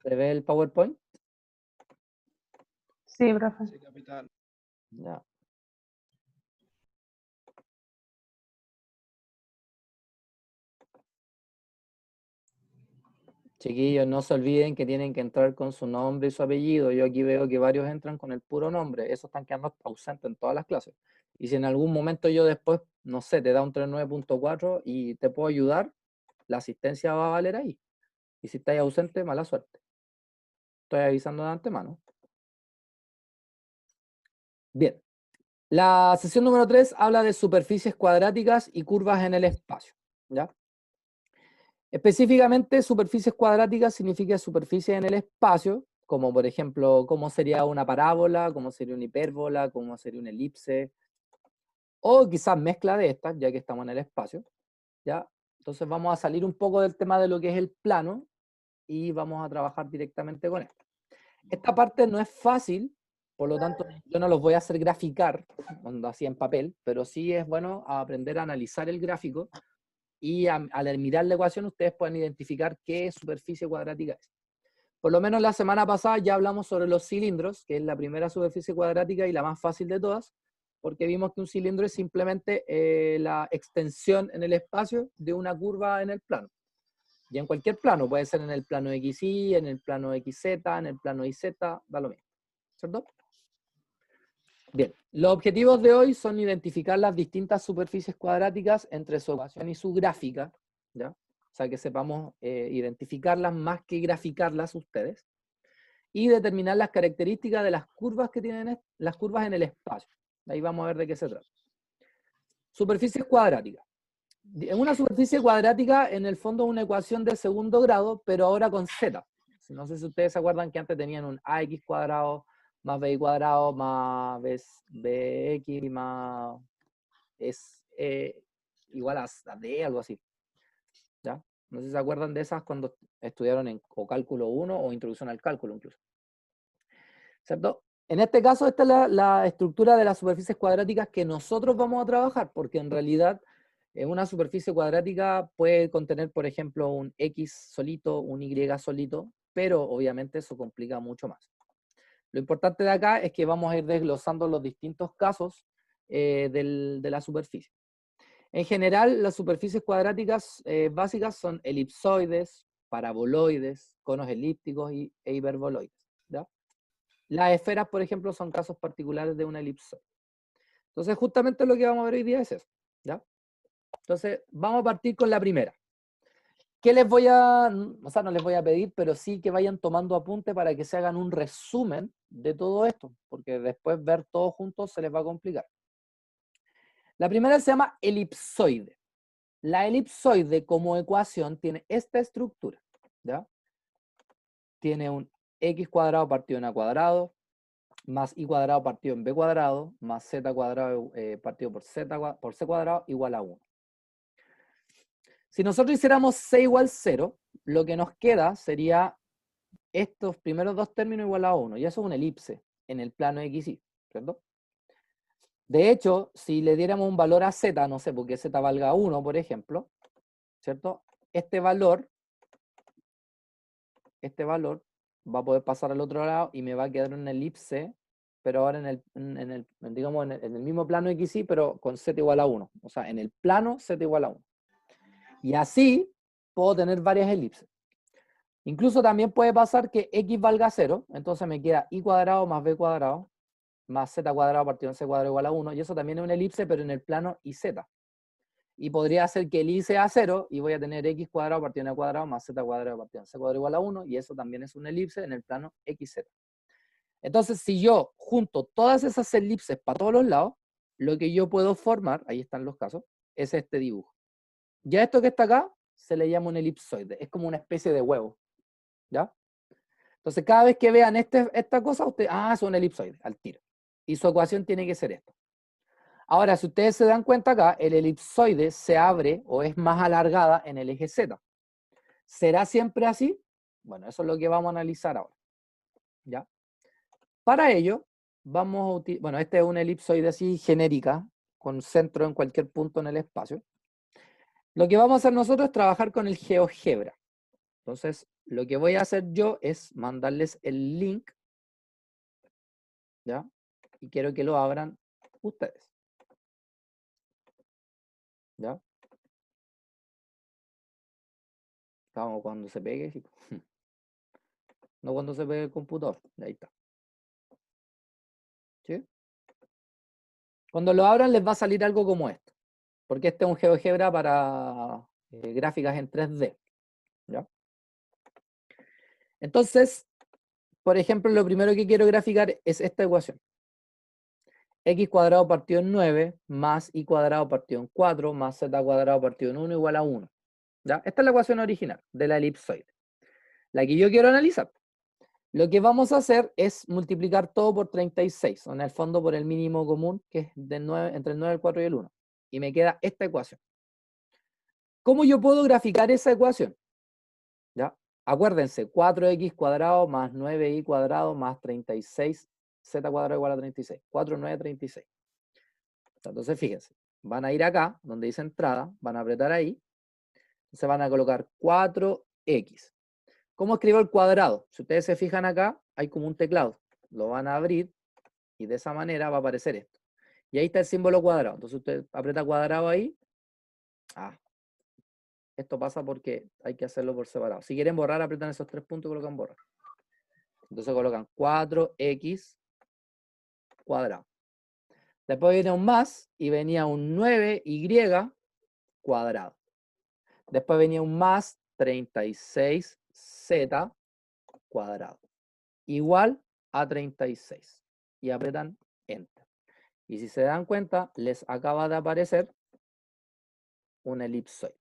¿Se ve el PowerPoint? Sí, profe. Sí, capitán. Ya. Chiquillos, no se olviden que tienen que entrar con su nombre y su apellido. Yo aquí veo que varios entran con el puro nombre. Esos están quedando ausentes en todas las clases. Y si en algún momento yo después, no sé, te da un 39.4 y te puedo ayudar, la asistencia va a valer ahí. Y si estáis ausente, mala suerte. Estoy avisando de antemano. Bien. La sesión número 3 habla de superficies cuadráticas y curvas en el espacio, ¿ya? Específicamente, superficies cuadráticas significa superficies en el espacio, como por ejemplo, cómo sería una parábola, cómo sería una hipérbola, cómo sería una elipse, o quizás mezcla de estas, ya que estamos en el espacio, ¿ya? Entonces vamos a salir un poco del tema de lo que es el plano y vamos a trabajar directamente con esto. Esta parte no es fácil, por lo tanto yo no los voy a hacer graficar, cuando así en papel, pero sí es bueno aprender a analizar el gráfico y al mirar la ecuación ustedes pueden identificar qué superficie cuadrática es. Por lo menos la semana pasada ya hablamos sobre los cilindros, que es la primera superficie cuadrática y la más fácil de todas, porque vimos que un cilindro es simplemente la extensión en el espacio de una curva en el plano. Y en cualquier plano, puede ser en el plano XY, en el plano XZ, en el plano YZ, da lo mismo, ¿cierto? Bien, los objetivos de hoy son identificar las distintas superficies cuadráticas entre su ecuación y su gráfica, ¿ya? O sea, que sepamos identificarlas más que graficarlas ustedes, y determinar las características de las curvas que tienen las curvas en el espacio. Ahí vamos a ver de qué se trata. Superficies cuadráticas. En una superficie cuadrática, en el fondo, es una ecuación de segundo grado, pero ahora con z. No sé si ustedes se acuerdan que antes tenían un ax cuadrado más by cuadrado más bx más es igual a d, algo así. ¿Ya? No sé si se acuerdan de esas cuando estudiaron en o cálculo 1 o introducción al cálculo incluso. ¿Cierto? En este caso, esta es la estructura de las superficies cuadráticas que nosotros vamos a trabajar, porque en realidad una superficie cuadrática puede contener, por ejemplo, un X solito, un Y solito, pero obviamente eso complica mucho más. Lo importante de acá es que vamos a ir desglosando los distintos casos de la superficie. En general, las superficies cuadráticas básicas son elipsoides, paraboloides, conos elípticos e hiperboloides. ¿Ya? Las esferas, por ejemplo, son casos particulares de una elipsoide. Entonces, justamente lo que vamos a ver hoy día es eso. ¿Ya? Entonces, vamos a partir con la primera. ¿Qué les voy a, o sea, no les voy a pedir, pero sí que vayan tomando apunte para que se hagan un resumen de todo esto, porque después ver todo juntos se les va a complicar. La primera se llama elipsoide. La elipsoide como ecuación tiene esta estructura, ¿ya? Tiene un x cuadrado partido en a cuadrado, más y cuadrado partido en b cuadrado, más z cuadrado partido por c cuadrado, igual a 1. Si nosotros hiciéramos c igual 0, lo que nos queda sería estos primeros dos términos igual a 1, y eso es una elipse en el plano XY, ¿cierto? De hecho, si le diéramos un valor a z, no sé, porque z valga 1, por ejemplo, ¿cierto? Este valor va a poder pasar al otro lado y me va a quedar una elipse, pero ahora digamos, en el mismo plano XY, pero con z igual a 1. O sea, en el plano z igual a 1. Y así puedo tener varias elipses. Incluso también puede pasar que x valga 0, entonces me queda y cuadrado más b cuadrado, más z cuadrado partido en c cuadrado igual a 1, y eso también es una elipse, pero en el plano YZ. Y podría ser que el y sea 0, y voy a tener x cuadrado partido en a cuadrado, más z cuadrado partido en c cuadrado igual a 1, y eso también es una elipse en el plano XZ. Entonces, si yo junto todas esas elipses para todos los lados, lo que yo puedo formar, ahí están los casos, es este dibujo. Ya esto que está acá, se le llama un elipsoide, es como una especie de huevo. ¿Ya? Entonces, cada vez que vean esta cosa, ustedes, es un elipsoide, al tiro. Y su ecuación tiene que ser esto. Ahora, si ustedes se dan cuenta acá, el elipsoide se abre o es más alargada en el eje Z. ¿Será siempre así? Bueno, eso es lo que vamos a analizar ahora. ¿Ya? Para ello, vamos a utilizar, bueno, este es una elipsoide así genérica, con centro en cualquier punto en el espacio. Lo que vamos a hacer nosotros es trabajar con el GeoGebra. Entonces, lo que voy a hacer yo es mandarles el link, ¿ya? Y quiero que lo abran ustedes, ¿ya? Vamos, cuando se pegue, sí. No cuando se pegue el computador, ahí está. ¿Sí? Cuando lo abran les va a salir algo como esto, porque este es un GeoGebra para gráficas en 3D, ¿ya? Entonces, por ejemplo, lo primero que quiero graficar es esta ecuación. X cuadrado partido en 9 más Y cuadrado partido en 4 más Z cuadrado partido en 1 igual a 1. ¿Ya? Esta es la ecuación original de la elipsoide. La que yo quiero analizar. Lo que vamos a hacer es multiplicar todo por 36, o en el fondo por el mínimo común, que es de 9, entre el 9, el 4 y el 1. Y me queda esta ecuación. ¿Cómo yo puedo graficar esa ecuación? ¿Ya? Acuérdense, 4x cuadrado más 9y cuadrado más 36, z cuadrado igual a 36. 4, 9, 36. Entonces, fíjense, van a ir acá, donde dice entrada, van a apretar ahí, se van a colocar 4x. ¿Cómo escribo el cuadrado? Si ustedes se fijan acá, hay como un teclado. Lo van a abrir y de esa manera va a aparecer esto. Y ahí está el símbolo cuadrado. Entonces usted aprieta cuadrado ahí. Esto pasa porque hay que hacerlo por separado. Si quieren borrar, aprietan esos 3 puntos y colocan borrar. Entonces colocan 4x cuadrado. Después viene un más y venía un 9y cuadrado. Después venía un más 36z cuadrado. Igual a 36. Y apretan Enter. Y si se dan cuenta, les acaba de aparecer una elipsoide,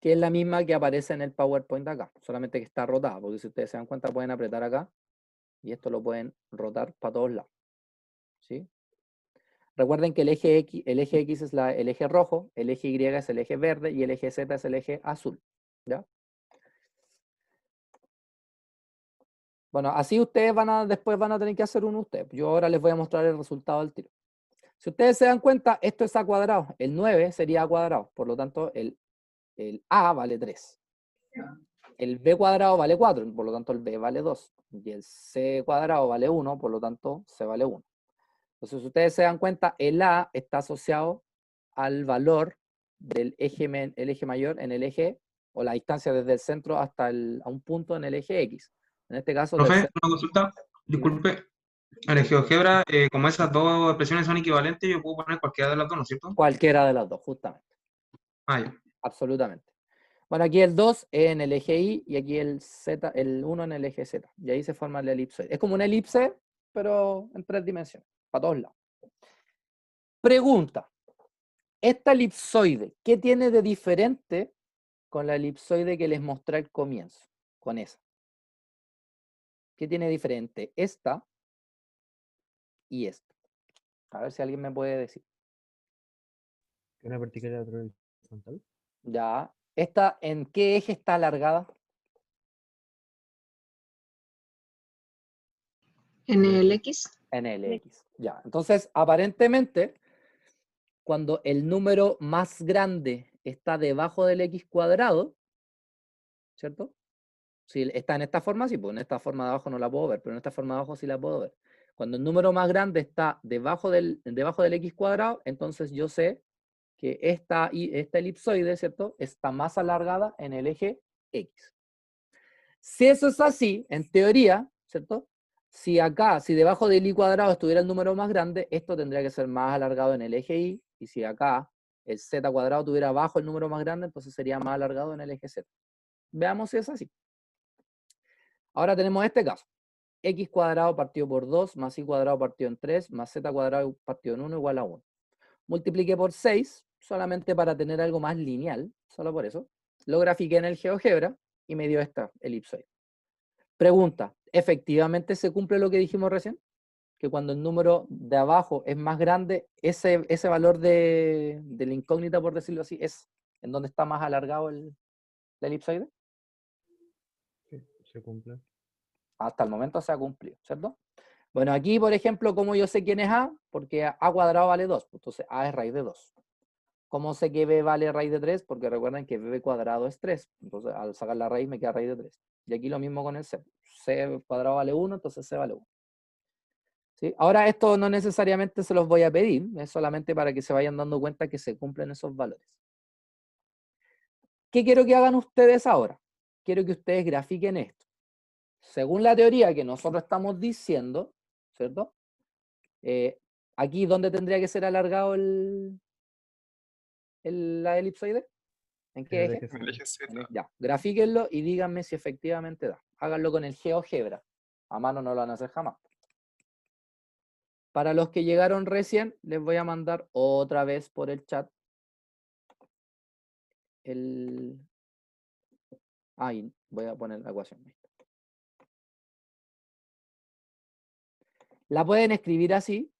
que es la misma que aparece en el PowerPoint acá, solamente que está rotada, porque si ustedes se dan cuenta pueden apretar acá y esto lo pueden rotar para todos lados. ¿Sí? Recuerden que el eje X es el eje rojo, el eje Y es el eje verde y el eje Z es el eje azul. ¿Ya? Bueno, así ustedes después van a tener que hacer uno ustedes. Yo ahora les voy a mostrar el resultado del tiro. Si ustedes se dan cuenta, esto es a cuadrado. El 9 sería a cuadrado. Por lo tanto, el A vale 3. El B cuadrado vale 4. Por lo tanto, el B vale 2. Y el C cuadrado vale 1. Por lo tanto, C vale 1. Entonces, si ustedes se dan cuenta, el A está asociado al valor del eje, el eje mayor en el eje, o la distancia desde el centro hasta a un punto en el eje X. En este caso, del Profe, centro. una consulta, disculpe. En el GeoGebra, como esas dos expresiones son equivalentes, yo puedo poner cualquiera de las dos, ¿no es cierto? Cualquiera de las dos, justamente. Ya. Absolutamente. Bueno, aquí el 2 en el eje Y y aquí el Z, el 1 en el eje Z. Y ahí se forma la elipse. Es como una elipse, pero en 3 dimensiones, para todos lados. Pregunta. Esta elipsoide, ¿qué tiene de diferente con la elipsoide que les mostré al comienzo? Con esa. ¿Qué tiene diferente esta y esta? A ver si alguien me puede decir. Una vertical y otra horizontal. Ya. ¿Esta en qué eje está alargada? En el X. En el X. Ya. Entonces, aparentemente, cuando el número más grande está debajo del X cuadrado, ¿cierto? Si está en esta forma, sí, pues en esta forma de abajo no la puedo ver, pero en esta forma de abajo sí la puedo ver. Cuando el número más grande está debajo del X cuadrado, entonces yo sé que esta elipsoide, ¿cierto? Está más alargada en el eje X. Si eso es así, en teoría, ¿cierto? Si debajo del Y cuadrado estuviera el número más grande, esto tendría que ser más alargado en el eje Y, y si acá el Z cuadrado tuviera abajo el número más grande, entonces sería más alargado en el eje Z. Veamos si es así. Ahora tenemos este caso. X cuadrado partido por 2 más Y cuadrado partido en 3 más Z cuadrado partido en 1 igual a 1. Multipliqué por 6, solamente para tener algo más lineal, solo por eso. Lo grafiqué en el GeoGebra y me dio esta elipsoide. Pregunta, ¿efectivamente se cumple lo que dijimos recién? Que cuando el número de abajo es más grande, ese valor de la incógnita, por decirlo así, es en donde está más alargado la elipsoide. Sí, se cumple. Hasta el momento se ha cumplido, ¿cierto? Bueno, aquí, por ejemplo, ¿cómo yo sé quién es A? Porque A cuadrado vale 2, entonces A es raíz de 2. ¿Cómo sé que b vale raíz de 3? Porque recuerden que b cuadrado es 3. Entonces, al sacar la raíz me queda raíz de 3. Y aquí lo mismo con el c. C cuadrado vale 1, entonces c vale 1. ¿Sí? Ahora, esto no necesariamente se los voy a pedir, es solamente para que se vayan dando cuenta que se cumplen esos valores. ¿Qué quiero que hagan ustedes ahora? Quiero que ustedes grafiquen esto. Según la teoría que nosotros estamos diciendo, ¿cierto? Aquí, ¿dónde tendría que ser alargado la elipsoide? ¿En qué El eje? eje El eje Z. Ya, grafíquenlo y díganme si efectivamente da. Háganlo con el GeoGebra. A mano no lo van a hacer jamás. Para los que llegaron recién, les voy a mandar otra vez por el chat Ahí voy a poner la ecuación. La pueden escribir así,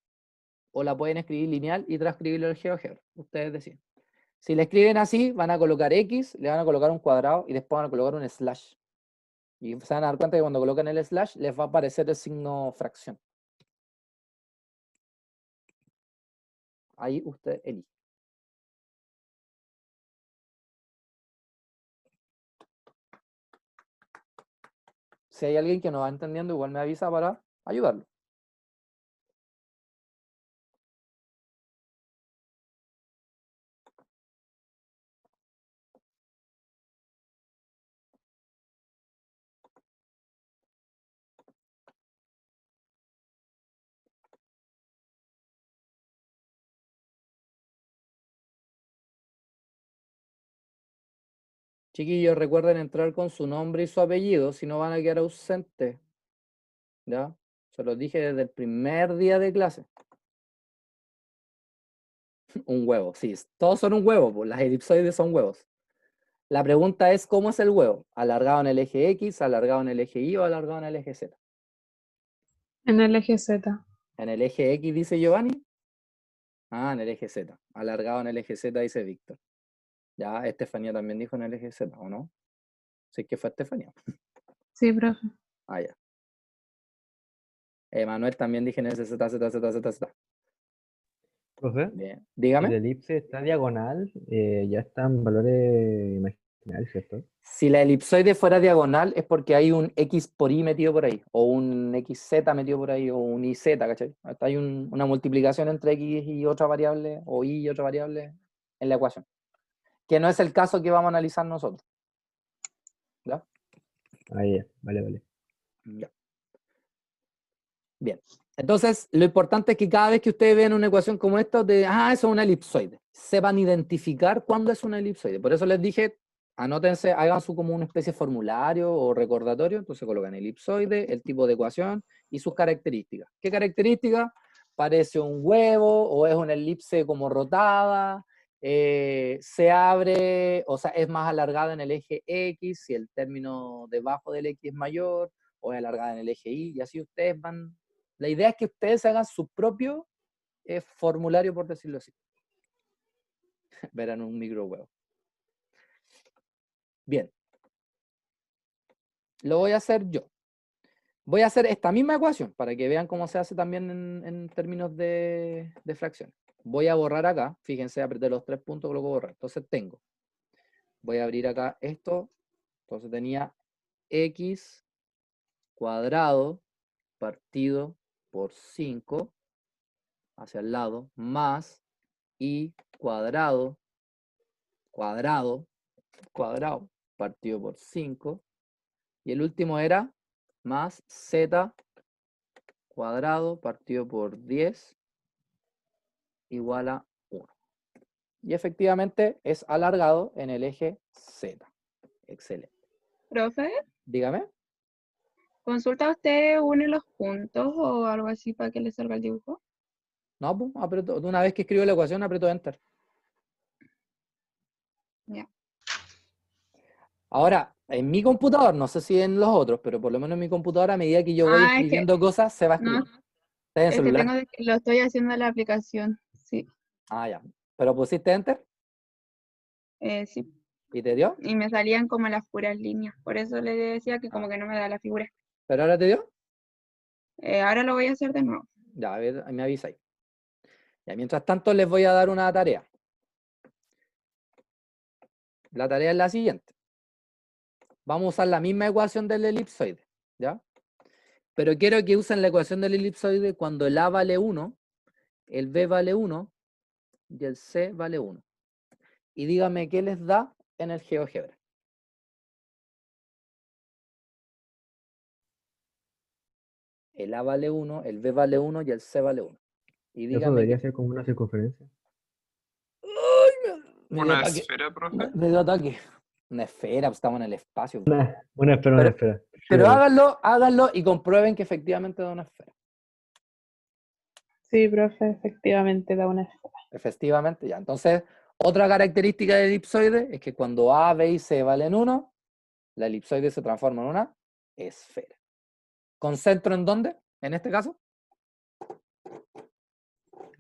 o la pueden escribir lineal y transcribirlo al GeoGebra. Ustedes deciden. Si la escriben así, van a colocar X, le van a colocar un cuadrado y después van a colocar un slash. Y se van a dar cuenta que cuando colocan el slash, les va a aparecer el signo fracción. Ahí usted elige. Si hay alguien que no va entendiendo, igual me avisa para ayudarlo. Chiquillos, recuerden entrar con su nombre y su apellido, si no van a quedar ausentes. ¿Ya? Se los dije desde el primer día de clase. Un huevo, sí, todos son un huevo, pues las elipsoides son huevos. La pregunta es, ¿cómo es el huevo? ¿Alargado en el eje X, alargado en el eje Y o alargado en el eje Z? En el eje Z. En el eje X, dice Giovanni. Ah, en el eje Z. Alargado en el eje Z, dice Víctor. Ya, Estefanía también dijo en el eje Z, ¿o no? Sí que fue Estefanía. Sí, profe. Ah, ya. Manuel también dije en el Z, Z, Z, Z, Z. Profe, Bien. si Dígame. la elipse está diagonal, ya están valores imaginarios, ¿cierto? Si la elipsoide fuera diagonal es porque hay un X por Y metido por ahí, o un XZ metido por ahí, o un YZ, ¿cachai? Hasta hay una multiplicación entre X y otra variable, o Y y otra variable en la ecuación. Que no es el caso que vamos a analizar nosotros. ¿Ya? Ahí ya, vale. Ya. Bien. Entonces, lo importante es que cada vez que ustedes vean una ecuación como esta, eso es una elipsoide. Sepan identificar cuándo es una elipsoide. Por eso les dije, anótense, hagan como una especie de formulario o recordatorio. Entonces colocan elipsoide, el tipo de ecuación y sus características. ¿Qué características? Parece un huevo o es una elipse como rotada. Se abre, o sea, es más alargada en el eje X si el término debajo del X es mayor, o es alargada en el eje Y, y así ustedes van. La idea es que ustedes hagan su propio formulario, por decirlo así. Verán un micro huevo. Bien. Lo voy a hacer yo. Voy a hacer esta misma ecuación para que vean cómo se hace también en términos de fracciones. Voy a borrar acá. Fíjense, apreté los 3 puntos, coloco borrar. Entonces tengo. Voy a abrir acá esto. Entonces tenía X cuadrado partido por 5 hacia el lado, más Y cuadrado partido por 5, y el último era más Z cuadrado partido por 10 igual a 1. Y efectivamente es alargado en el eje Z. Excelente. Profe, Dígame. ¿consulta usted une los puntos o algo así para que le salga el dibujo? No, pues, aprieto, una vez que escribo la ecuación, aprieto Enter. Ya. Ahora, en mi computador, no sé si en los otros, pero por lo menos en mi computador, a medida que yo voy Es que escribiendo cosas, se va no, escribiendo. ¿Está en es que celular? lo estoy haciendo en la aplicación. Sí, Ah, ya. ¿Pero pusiste Enter? sí. ¿Y te dio? Y me salían como las puras líneas. Por eso le decía que como que no me da la figura. ¿Pero ahora te dio? Ahora lo voy a hacer de nuevo. Ya, a ver, me avisáis. Ya, mientras tanto les voy a dar una tarea. la tarea es la siguiente. Vamos a usar la misma ecuación del elipsoide, ¿ya? Pero quiero que usen la ecuación del elipsoide cuando el A vale 1, el B vale 1 y el C vale 1. Y díganme qué les da en el GeoGebra. El A vale 1, el B vale 1 y el C vale 1. Y Eso díganme debería ser como una circunferencia. me dio Una ataque. esfera, profe. Me dio ataque. Una esfera, pues, estamos en el espacio. Una esfera, una esfera. Sí, Pero ¿verdad? háganlo y comprueben que efectivamente da una esfera. Sí, profe, efectivamente da una esfera. Efectivamente, ya. Entonces, otra característica del elipsoide es que cuando A, B y C valen 1, la elipsoide se transforma en una esfera. ¿Con centro en dónde? En este caso,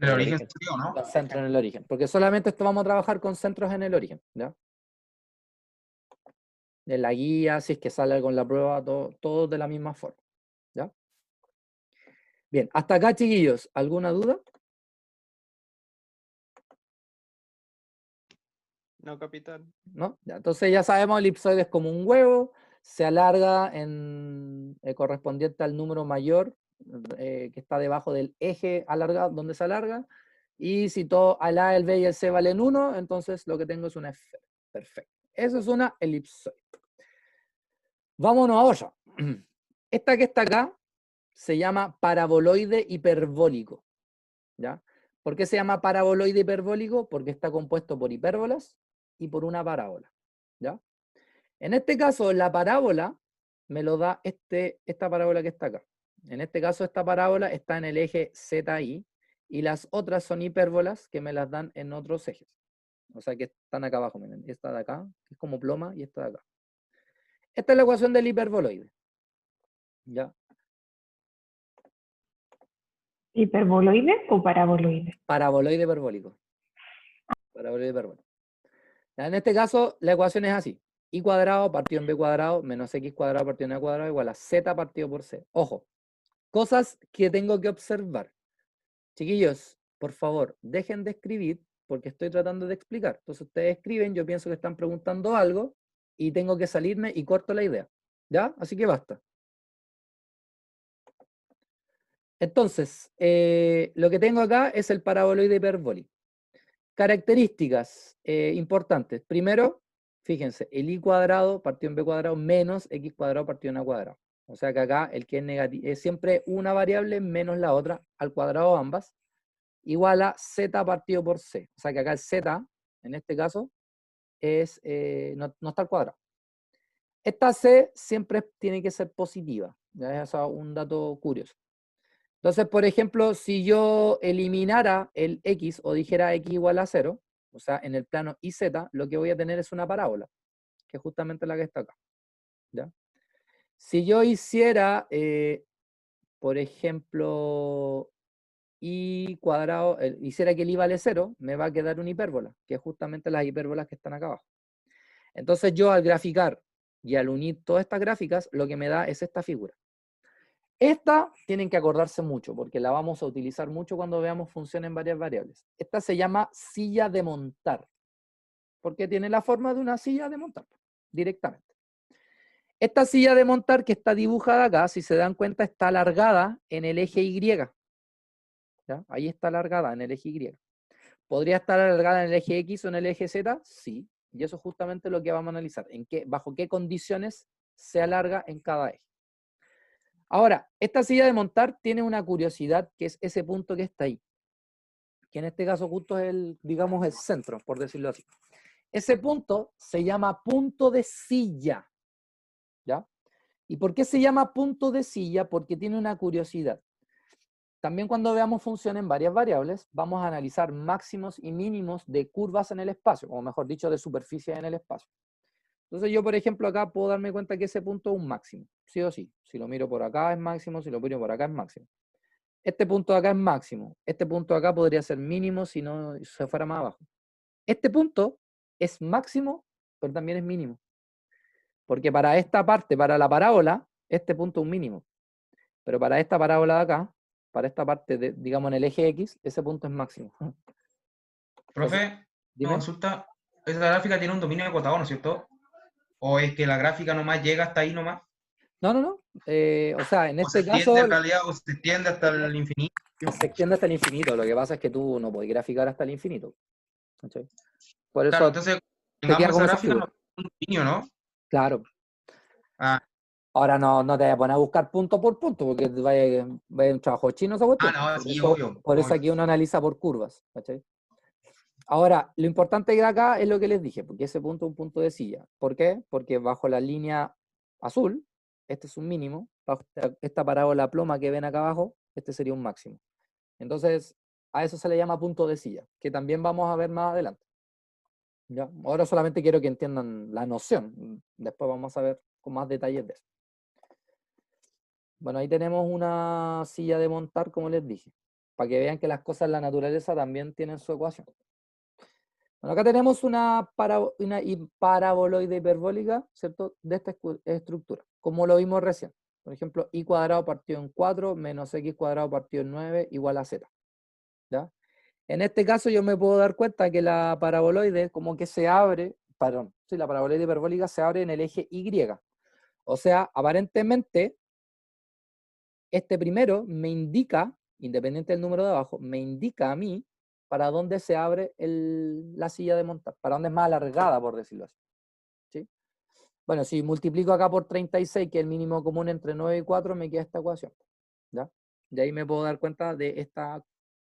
El origen sería, ¿no? con centro en el origen. Porque solamente esto vamos a trabajar con centros en el origen, ¿ya? En la guía, si es que sale con la prueba, todo de la misma forma, ¿ya? Bien, hasta acá, chiquillos, ¿alguna duda? No, capitán. ¿No? Ya, entonces ya sabemos, el elipsoide es como un huevo, se alarga en correspondiente al número mayor que está debajo del eje alargado, donde se alarga, y si todo el A, el B y el C valen 1, entonces lo que tengo es una esfera. Perfecto. Eso es una elipsoide. Vámonos a otra. Esta que está acá se llama paraboloide hiperbólico, ¿ya? ¿Por qué se llama paraboloide hiperbólico? Porque está compuesto por hipérbolas y por una parábola, ¿ya? En este caso, la parábola me lo da esta parábola que está acá. En este caso, esta parábola está en el eje ZI y las otras son hipérbolas que me las dan en otros ejes. O sea, que están acá abajo, miren. Esta de acá, que es como ploma, y esta de acá. Esta es la ecuación del hiperboloide, ¿ya? ¿Hiperboloide o paraboloide? Paraboloide hiperbólico. Paraboloide hiperbólico. Ya, en este caso, la ecuación es así. Y cuadrado partido en b cuadrado menos x cuadrado partido en a cuadrado igual a z partido por c. Ojo, cosas que tengo que observar. Chiquillos, por favor, dejen de escribir porque estoy tratando de explicar. Entonces ustedes escriben, yo pienso que están preguntando algo y tengo que salirme y corto la idea. ¿Ya? Así que basta. Entonces, lo que tengo acá es el paraboloide hiperbólico. Características importantes. Primero, fíjense, el i cuadrado partido en b cuadrado menos x cuadrado partido en a cuadrado. O sea que acá el que es negativo es siempre una variable menos la otra, al cuadrado ambas, igual a z partido por c. O sea que acá el z, en este caso, es, no está al cuadrado. Esta c siempre tiene que ser positiva. ¿Ya? Es un dato curioso. Entonces, por ejemplo, si yo eliminara el x o dijera x igual a 0, o sea, en el plano iz, lo que voy a tener es una parábola, que es justamente la que está acá. ¿Ya? Si yo hiciera, por ejemplo, y cuadrado, hiciera que el i vale 0, me va a quedar una hipérbola, que es justamente las hipérbolas que están acá abajo. Entonces yo al graficar y al unir todas estas gráficas, lo que me da es esta figura. Esta tienen que acordarse mucho, porque la vamos a utilizar mucho cuando veamos función en varias variables. Esta se llama silla de montar, porque tiene la forma de una silla de montar, directamente. Esta silla de montar que está dibujada acá, si se dan cuenta, está alargada en el eje Y. ¿Ya? Ahí está alargada en el eje Y. ¿Podría estar alargada en el eje X o en el eje Z? Sí. Y eso es justamente lo que vamos a analizar. Bajo qué condiciones se alarga en cada eje. Ahora, esta silla de montar tiene una curiosidad, que es ese punto que está ahí. Que en este caso justo es digamos, el centro, por decirlo así. Ese punto se llama punto de silla. ¿Ya? ¿Y por qué se llama punto de silla? Porque tiene una curiosidad. También cuando veamos función en varias variables, vamos a analizar máximos y mínimos de curvas en el espacio, o mejor dicho, de superficie en el espacio. Entonces yo, por ejemplo, acá puedo darme cuenta que ese punto es un máximo, sí o sí. Si lo miro por acá es máximo, si lo miro por acá es máximo. Este punto de acá es máximo. Este punto de acá podría ser mínimo si no se fuera más abajo. Este punto es máximo, pero también es mínimo. Porque para esta parte, para la parábola, este punto es un mínimo. Pero para esta parábola de acá, para esta parte, digamos en el eje X, ese punto es máximo. Profe, Entonces, una dime. consulta. esa gráfica tiene un dominio acotado, ¿no es cierto? ¿O es que la gráfica nomás llega hasta ahí nomás? No. O sea, en ¿O se este extiende caso en realidad o se extiende hasta el infinito? se extiende hasta el infinito. Lo que pasa es que tú no puedes graficar hasta el infinito. ¿Cachai? Por Claro, eso entonces, te queda tengamos como esa esa gráfica, no figura. un dominio, ¿no? Claro. Ah, Ahora no te voy a poner a buscar punto por punto, porque vaya un trabajo chino esa cuestión. no, Por sí, eso, obvio. por eso obvio. aquí uno analiza por curvas. ¿Cachai? Ahora, lo importante de acá es lo que les dije, porque ese punto es un punto de silla. ¿Por qué? Porque bajo la línea azul, este es un mínimo, bajo esta parábola ploma que ven acá abajo, este sería un máximo. Entonces, a eso se le llama punto de silla, que también vamos a ver más adelante. ¿Ya? Ahora solamente quiero que entiendan la noción, después vamos a ver con más detalles de eso. Bueno, ahí tenemos una silla de montar, como les dije, para que vean que las cosas en la naturaleza también tienen su ecuación. Bueno, acá tenemos una paraboloide hiperbólica, ¿cierto? De esta estructura, como lo vimos recién. Por ejemplo, y cuadrado partido en 4 menos x cuadrado partido en 9 igual a z. ¿Ya? En este caso yo me puedo dar cuenta que la paraboloide como que se abre, la paraboloide hiperbólica se abre en el eje Y. O sea, aparentemente, este primero me indica, independiente del número de abajo, me indica a mí para dónde se abre la silla de montar, para dónde es más alargada, por decirlo así. ¿Sí? Bueno, si multiplico acá por 36, que es el mínimo común entre 9 y 4, me queda esta ecuación. ¿Ya? De ahí me puedo dar cuenta de esta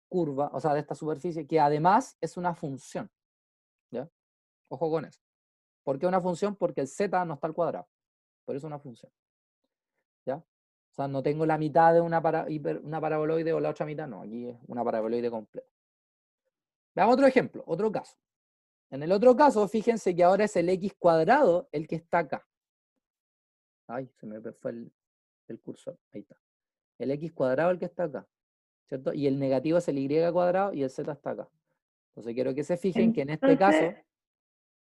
curva, o sea, de esta superficie, que además es una función. ¿Ya? Ojo con eso. ¿Por qué una función? Porque el z no está al cuadrado. Por eso es una función. ¿Ya? O sea, no tengo la mitad de una paraboloide o la otra mitad, no, aquí es una paraboloide completa. Veamos otro ejemplo, otro caso. En el otro caso, fíjense que ahora es el x cuadrado el que está acá. Ay, se me fue el cursor, ahí está. El x cuadrado el que está acá, ¿cierto? Y el negativo es el y cuadrado y el z está acá. Entonces quiero que se fijen que en este caso, Entonces,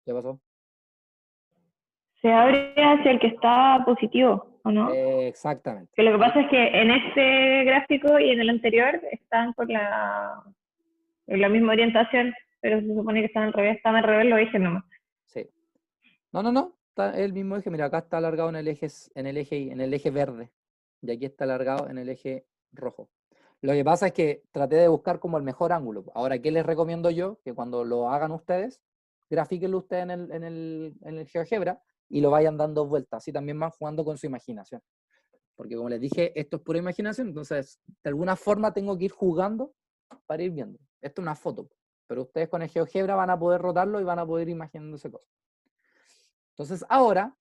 ¿qué pasó? se abre hacia el que está positivo, ¿o no? Exactamente. Que lo que pasa es que en este gráfico y en el anterior están en la misma orientación, pero se supone que están al revés los ejes nomás. Sí. No, está el mismo eje. Mira, acá está alargado en el eje verde. Y aquí está alargado en el eje rojo. Lo que pasa es que traté de buscar como el mejor ángulo. Ahora, ¿qué les recomiendo yo? Que cuando lo hagan ustedes, grafíquenlo ustedes en el GeoGebra y lo vayan dando vueltas. Así también van jugando con su imaginación. Porque como les dije, esto es pura imaginación. Entonces, de alguna forma tengo que ir jugando para ir viendo. Esto es una foto. Pero ustedes con el GeoGebra van a poder rotarlo y van a poder ir imaginándose cosas. Entonces, ahora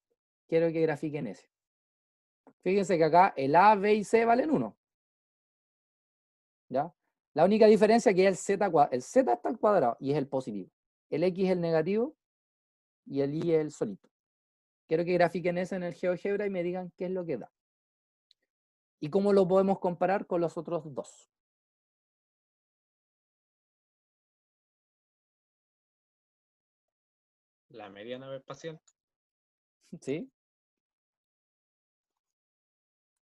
quiero que grafiquen ese. Fíjense que acá el A, B y C valen 1. ¿Ya? La única diferencia es que el Z está al cuadrado y es el positivo. El X es el negativo y el Y es el solito. Quiero que grafiquen ese en el GeoGebra y me digan qué es lo que da. Y cómo lo podemos comparar con los otros dos. La media nave espacial. ¿Sí?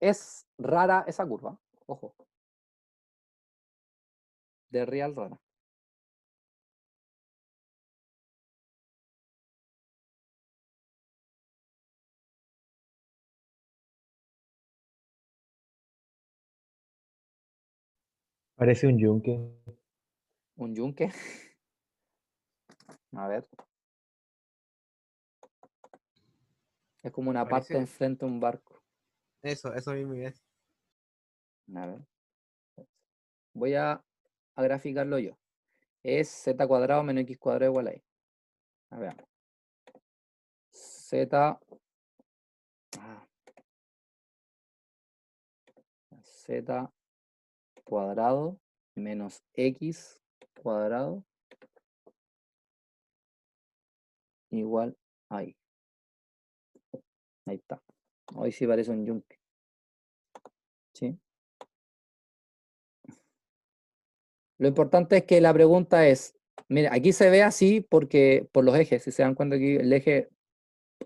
Es rara esa curva. Ojo. De real rara. Parece un yunque. Un yunque. A ver. Es como una parte Parece enfrente de un barco. eso mismo es. A ver. Voy a graficarlo yo. Es z cuadrado menos x cuadrado igual a y. A ver. Z cuadrado menos x cuadrado igual a y. Ahí está. Hoy sí parece un yunque. ¿Sí? Lo importante es que la pregunta es, mira, aquí se ve así porque por los ejes, si se dan cuenta aquí el eje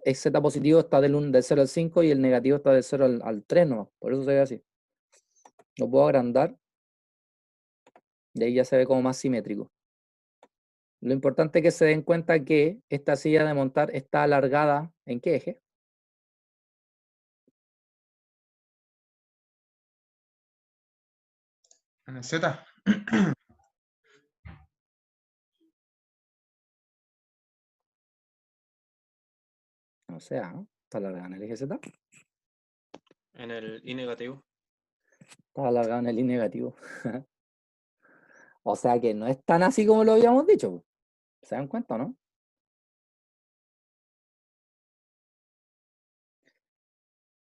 es z positivo está del 0 al 5 y el negativo está del 0 al 3, ¿no? Por eso se ve así. Lo puedo agrandar y ahí ya se ve como más simétrico. Lo importante es que se den cuenta que esta silla de montar está alargada, ¿en qué eje? En el Z. O sea, ¿no? Está alargada en el eje Z. En el I negativo. Está alargada en el I negativo. O sea que no es tan así como lo habíamos dicho. ¿Se dan cuenta, no?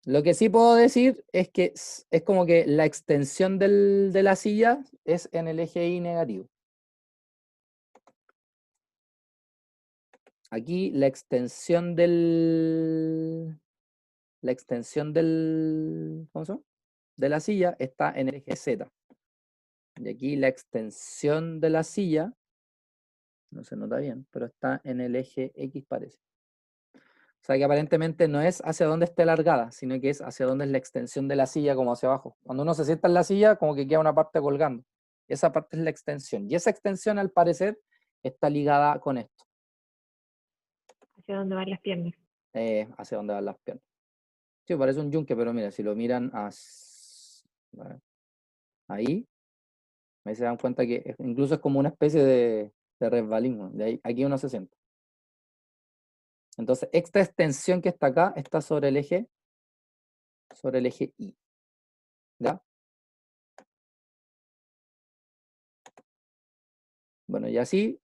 Lo que sí puedo decir es que es como que la extensión de la silla es en el eje Y negativo. Aquí la extensión del... ¿cómo se llama? De la silla está en el eje Z. Y aquí la extensión de la silla, no se nota bien, pero está en el eje X parece. O sea que aparentemente no es hacia donde esté alargada, sino que es hacia donde es la extensión de la silla como hacia abajo. Cuando uno se sienta en la silla, como que queda una parte colgando. Esa parte es la extensión. Y esa extensión, al parecer, está ligada con esto, Hacia dónde van las piernas. hacia donde van las piernas. Sí, parece un yunque, pero mira, si lo miran ahí se dan cuenta que incluso es como una especie de resbalín. De ahí, aquí uno se sienta. Entonces, esta extensión que está acá está sobre el eje Y. ¿Ya? Bueno, y así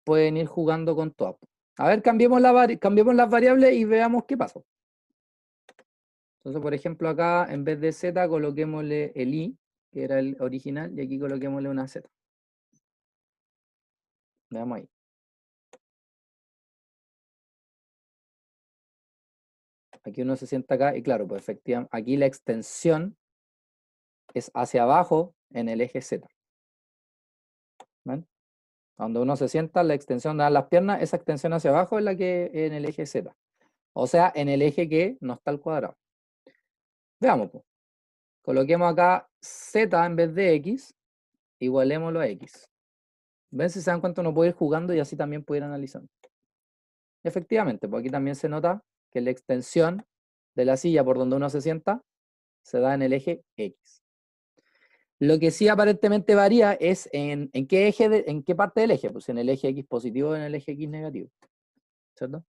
pueden ir jugando con todas. A ver, cambiemos las variables y veamos qué pasa. Entonces, por ejemplo, acá en vez de Z, coloquémosle el I, que era el original, y aquí coloquémosle una Z. Veamos ahí. Aquí uno se sienta acá y claro, pues efectivamente, aquí la extensión es hacia abajo en el eje Z. ¿Ven? Cuando uno se sienta, la extensión de las piernas, esa extensión hacia abajo es la que en el eje Z. O sea, en el eje que no está al cuadrado. Veamos, pues. Coloquemos acá Z en vez de X, igualémoslo a X. ¿Ven? Si se dan cuenta, uno puede ir jugando y así también puede ir analizando. Efectivamente, pues aquí también se nota que la extensión de la silla por donde uno se sienta se da en el eje X. Lo que sí aparentemente varía es en qué eje, en qué parte del eje, pues en el eje X positivo o en el eje X negativo. ¿Cierto?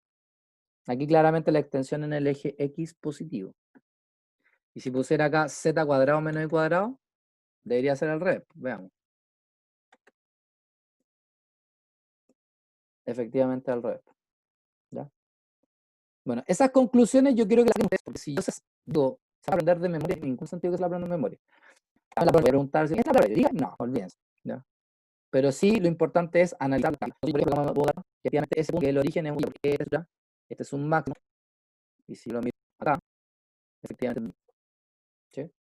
Aquí claramente la extensión en el eje X positivo. Y si pusiera acá Z cuadrado menos Y cuadrado, debería ser al revés. Veamos. Efectivamente al revés. ¿Ya? Bueno, esas conclusiones yo quiero que las hagan, porque si yo digo, se va a aprender de memoria, en ningún sentido que se la aprenda de memoria. La pueden preguntar si es la prueba. Diga, no, olvídense. ¿Ya? Pero sí, lo importante es analizar. Por ejemplo, efectivamente, ese punto que el origen es un este es un máximo. Y si lo miro acá, efectivamente. ¿Sí?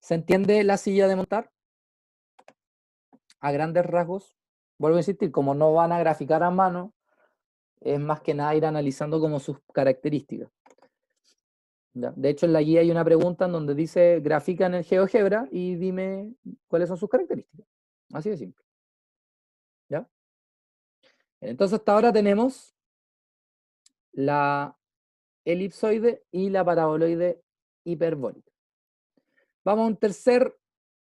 ¿Se entiende la silla de montar? A grandes rasgos. Vuelvo a insistir, como no van a graficar a mano, es más que nada ir analizando como sus características. ¿Ya? De hecho, en la guía hay una pregunta en donde dice, grafica en el GeoGebra y dime cuáles son sus características. Así de simple. ¿Ya? Entonces, hasta ahora tenemos la elipsoide y la paraboloide hiperbólica. Vamos a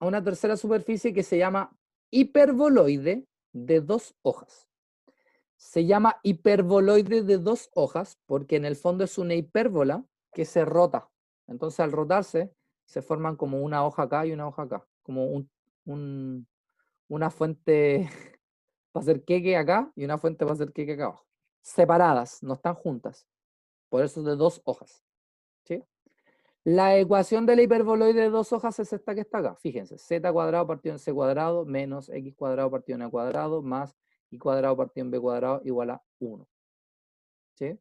una tercera superficie que se llama hiperboloide de 2 hojas. Se llama hiperboloide de 2 hojas porque en el fondo es una hipérbola que se rota. Entonces al rotarse se forman como una hoja acá y una hoja acá, como una fuente para hacer queque acá y una fuente para hacer queque acá abajo. Separadas, no están juntas. Por eso es de 2 hojas. ¿Sí? La ecuación de la hiperboloide de 2 hojas es esta que está acá. Fíjense, z cuadrado partido en c cuadrado menos x cuadrado partido en a cuadrado más y cuadrado partido en b cuadrado igual a 1. ¿Sí?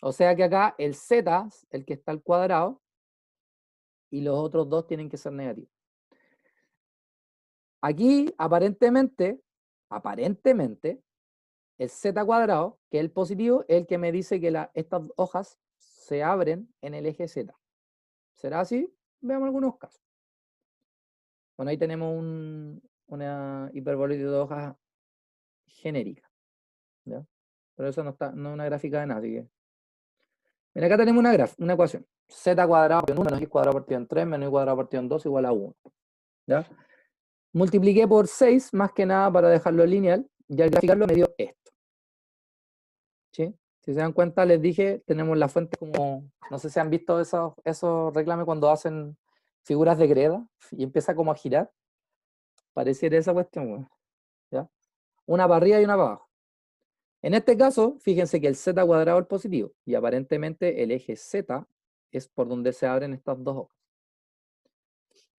O sea que acá el z, el que está al cuadrado, y los otros dos tienen que ser negativos. Aquí, aparentemente, el z cuadrado, que es el positivo, es el que me dice que estas hojas se abren en el eje z. ¿Será así? Veamos algunos casos. Bueno, ahí tenemos una hiperboloide de 2 hojas genérica. ¿Ya? Pero eso no es una gráfica de nada, así que. Mira, acá tenemos una ecuación. Z cuadrado partido en 1 menos x cuadrado partido en 3 menos y cuadrado partido en 2 igual a 1. ¿Ya? Multipliqué por 6, más que nada para dejarlo lineal, y al graficarlo me dio esto. ¿Sí? Si se dan cuenta, les dije, tenemos la fuente como, no sé si han visto esos reclames cuando hacen figuras de greda y empieza como a girar. Pareciera esa cuestión, bueno, ¿ya? Una para arriba y una para abajo. En este caso, fíjense que el z cuadrado es positivo y aparentemente el eje z es por donde se abren estas dos hojas.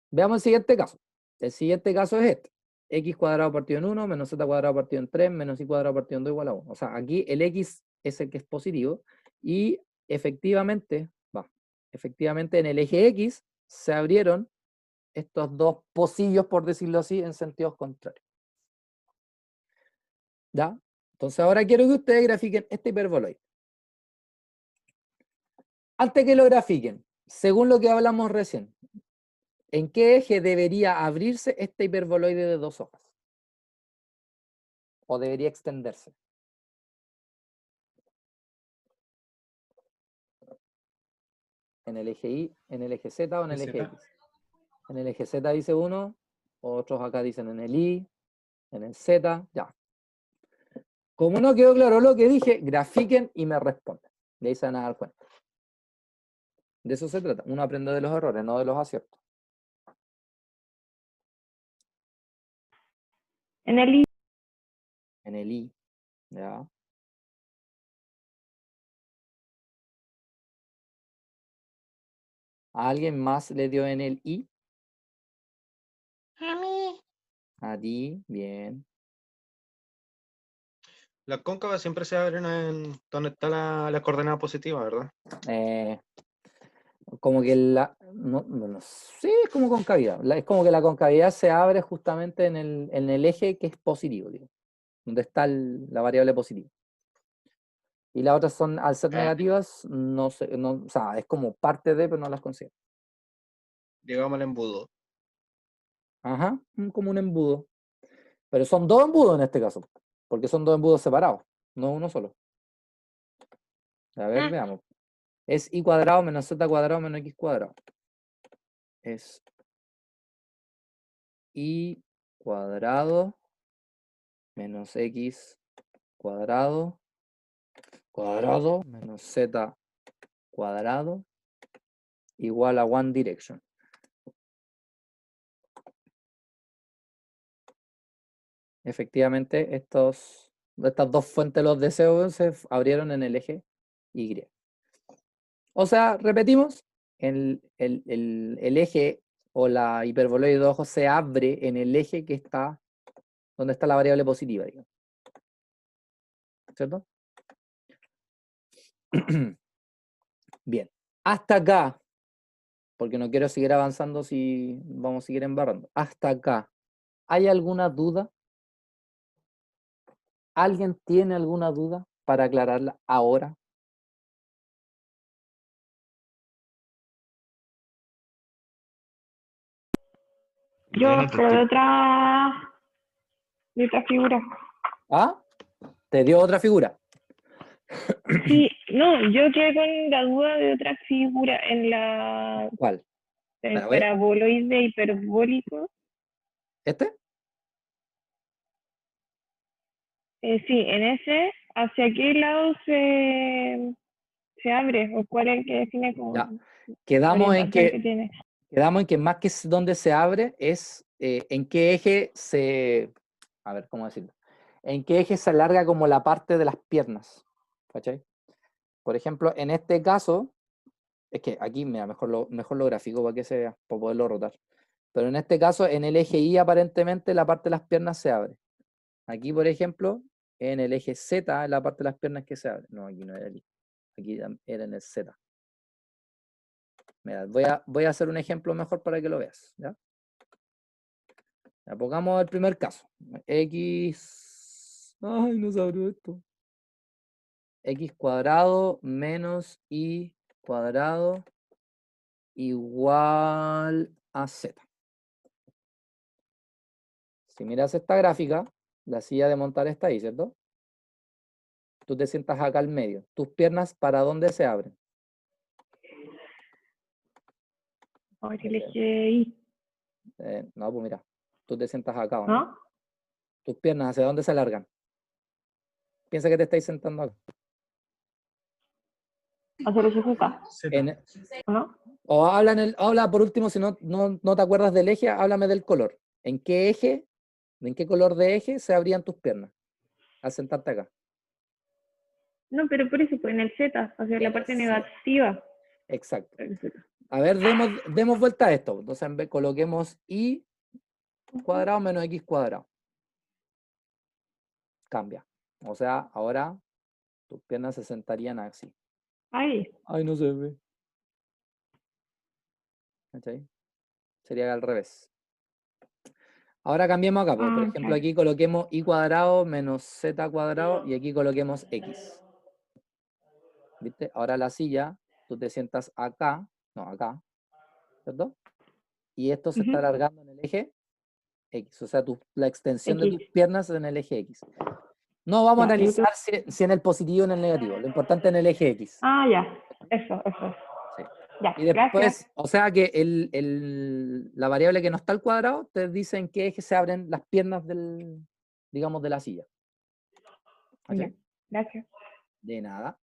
Veamos el siguiente caso. El siguiente caso es este. X cuadrado partido en 1 menos z cuadrado partido en 3 menos y cuadrado partido en 2 igual a 1. O sea, aquí el x es el que es positivo y efectivamente en el eje X se abrieron estos dos pocillos, por decirlo así, en sentidos contrarios. ¿Ya? Entonces ahora quiero que ustedes grafiquen este hiperboloide. Antes que lo grafiquen, según lo que hablamos recién, ¿en qué eje debería abrirse este hiperboloide de dos hojas? ¿O debería extenderse? ¿En el eje Y, en el eje Z o en el eje X? En el eje Z dice uno, otros acá dicen en el Y, en el Z, ya. Como no quedó claro lo que dije, grafiquen y me responden. De ahí se van a dar cuenta. De eso se trata. Uno aprende de los errores, no de los aciertos. En el I, En el I, ya. ¿A alguien más le dio en el I? A mí. A ti, bien. Las cóncavas siempre se abren en donde está la coordenada positiva, ¿verdad? Como que sí, es como concavidad. Es como que la concavidad se abre justamente en el eje que es positivo, digo, donde está la variable positiva. Y las otras son, al ser negativas, o sea, es como parte de, pero no las considero. Llegamos al embudo. Ajá, como un embudo. Pero son dos embudos en este caso, porque son dos embudos separados, no uno solo. A ver, veamos. Es y cuadrado menos z cuadrado menos x cuadrado. Es y cuadrado menos x cuadrado menos z cuadrado igual a one direction. Efectivamente, estas dos fuentes de los deseos se abrieron en el eje Y. O sea, repetimos, el eje o la hiperboloide de ojos se abre en el eje que está donde está la variable positiva, digamos. ¿Cierto? Bien, hasta acá, porque no quiero seguir avanzando si vamos a seguir embarrando. Hasta acá, ¿hay alguna duda? ¿Alguien tiene alguna duda para aclararla ahora? yo, pero de otra figura. ¿Ah? ¿Te dio otra figura? Sí, no, yo quedé con la duda de otra figura en la ¿Cuál? el A ver. paraboloide hiperbólico. ¿Este? Sí, en ese, ¿hacia qué lado se abre? ¿O cuál es el que define como Ya. la Quedamos en orientación que que tiene? más que donde se abre es en qué eje se, a ver, ¿cómo decirlo? En qué eje se alarga como la parte de las piernas, ¿cachai? Por ejemplo, en este caso, es que aquí, mira, mejor lo gráfico para que se vea, para poderlo rotar. Pero en este caso, en el eje Y aparentemente la parte de las piernas se abre. Aquí, por ejemplo, en el eje Z, la parte de las piernas que se abre. No, aquí no era el Y, aquí era en el Z. Mira, voy a hacer un ejemplo mejor para que lo veas, ¿ya? Ya, pongamos el primer caso. X. Ay, no se abrió esto. X cuadrado menos Y cuadrado igual a Z. Si miras esta gráfica, La silla de montar está ahí, ¿cierto? Tú te sientas acá al medio. ¿Tus piernas para dónde se abren? Ahora elegí I, No, pues mira, tú te sientas acá, ¿o no? ¿no? Tus piernas, ¿hacia dónde se alargan? Piensa que te estáis sentando acá. Hacer eso acá, En- ¿no? o habla por último, si no te acuerdas del eje, háblame del color. ¿En qué eje, en qué color de eje se abrían tus piernas al sentarte acá? No, pero por eso, pues en el Z, hacia la parte negativa. Exacto. A ver, demos vuelta a esto. Entonces coloquemos y cuadrado menos x cuadrado. Cambia. O sea, ahora tus piernas se sentarían así. Ahí. Ay, no se ve. ¿Cachai? Sería al revés. Ahora cambiemos acá. Por Ah, ejemplo, ok. aquí coloquemos y cuadrado menos z cuadrado y aquí coloquemos x. ¿Viste? Ahora la silla, tú te sientas acá, no, acá, ¿cierto? Y esto se está Ujú. alargando en el eje X. O sea, la extensión de X. tus piernas es en el eje X. No vamos a Ya, analizar si en el positivo o en el negativo. Lo importante es en el eje X. Ah, ya. Eso. Sí. Ya, Y después, gracias. o sea que la variable que no está al cuadrado te dice en qué eje se abren las piernas digamos, de la silla. Ya, ¿Cachai? gracias. De nada.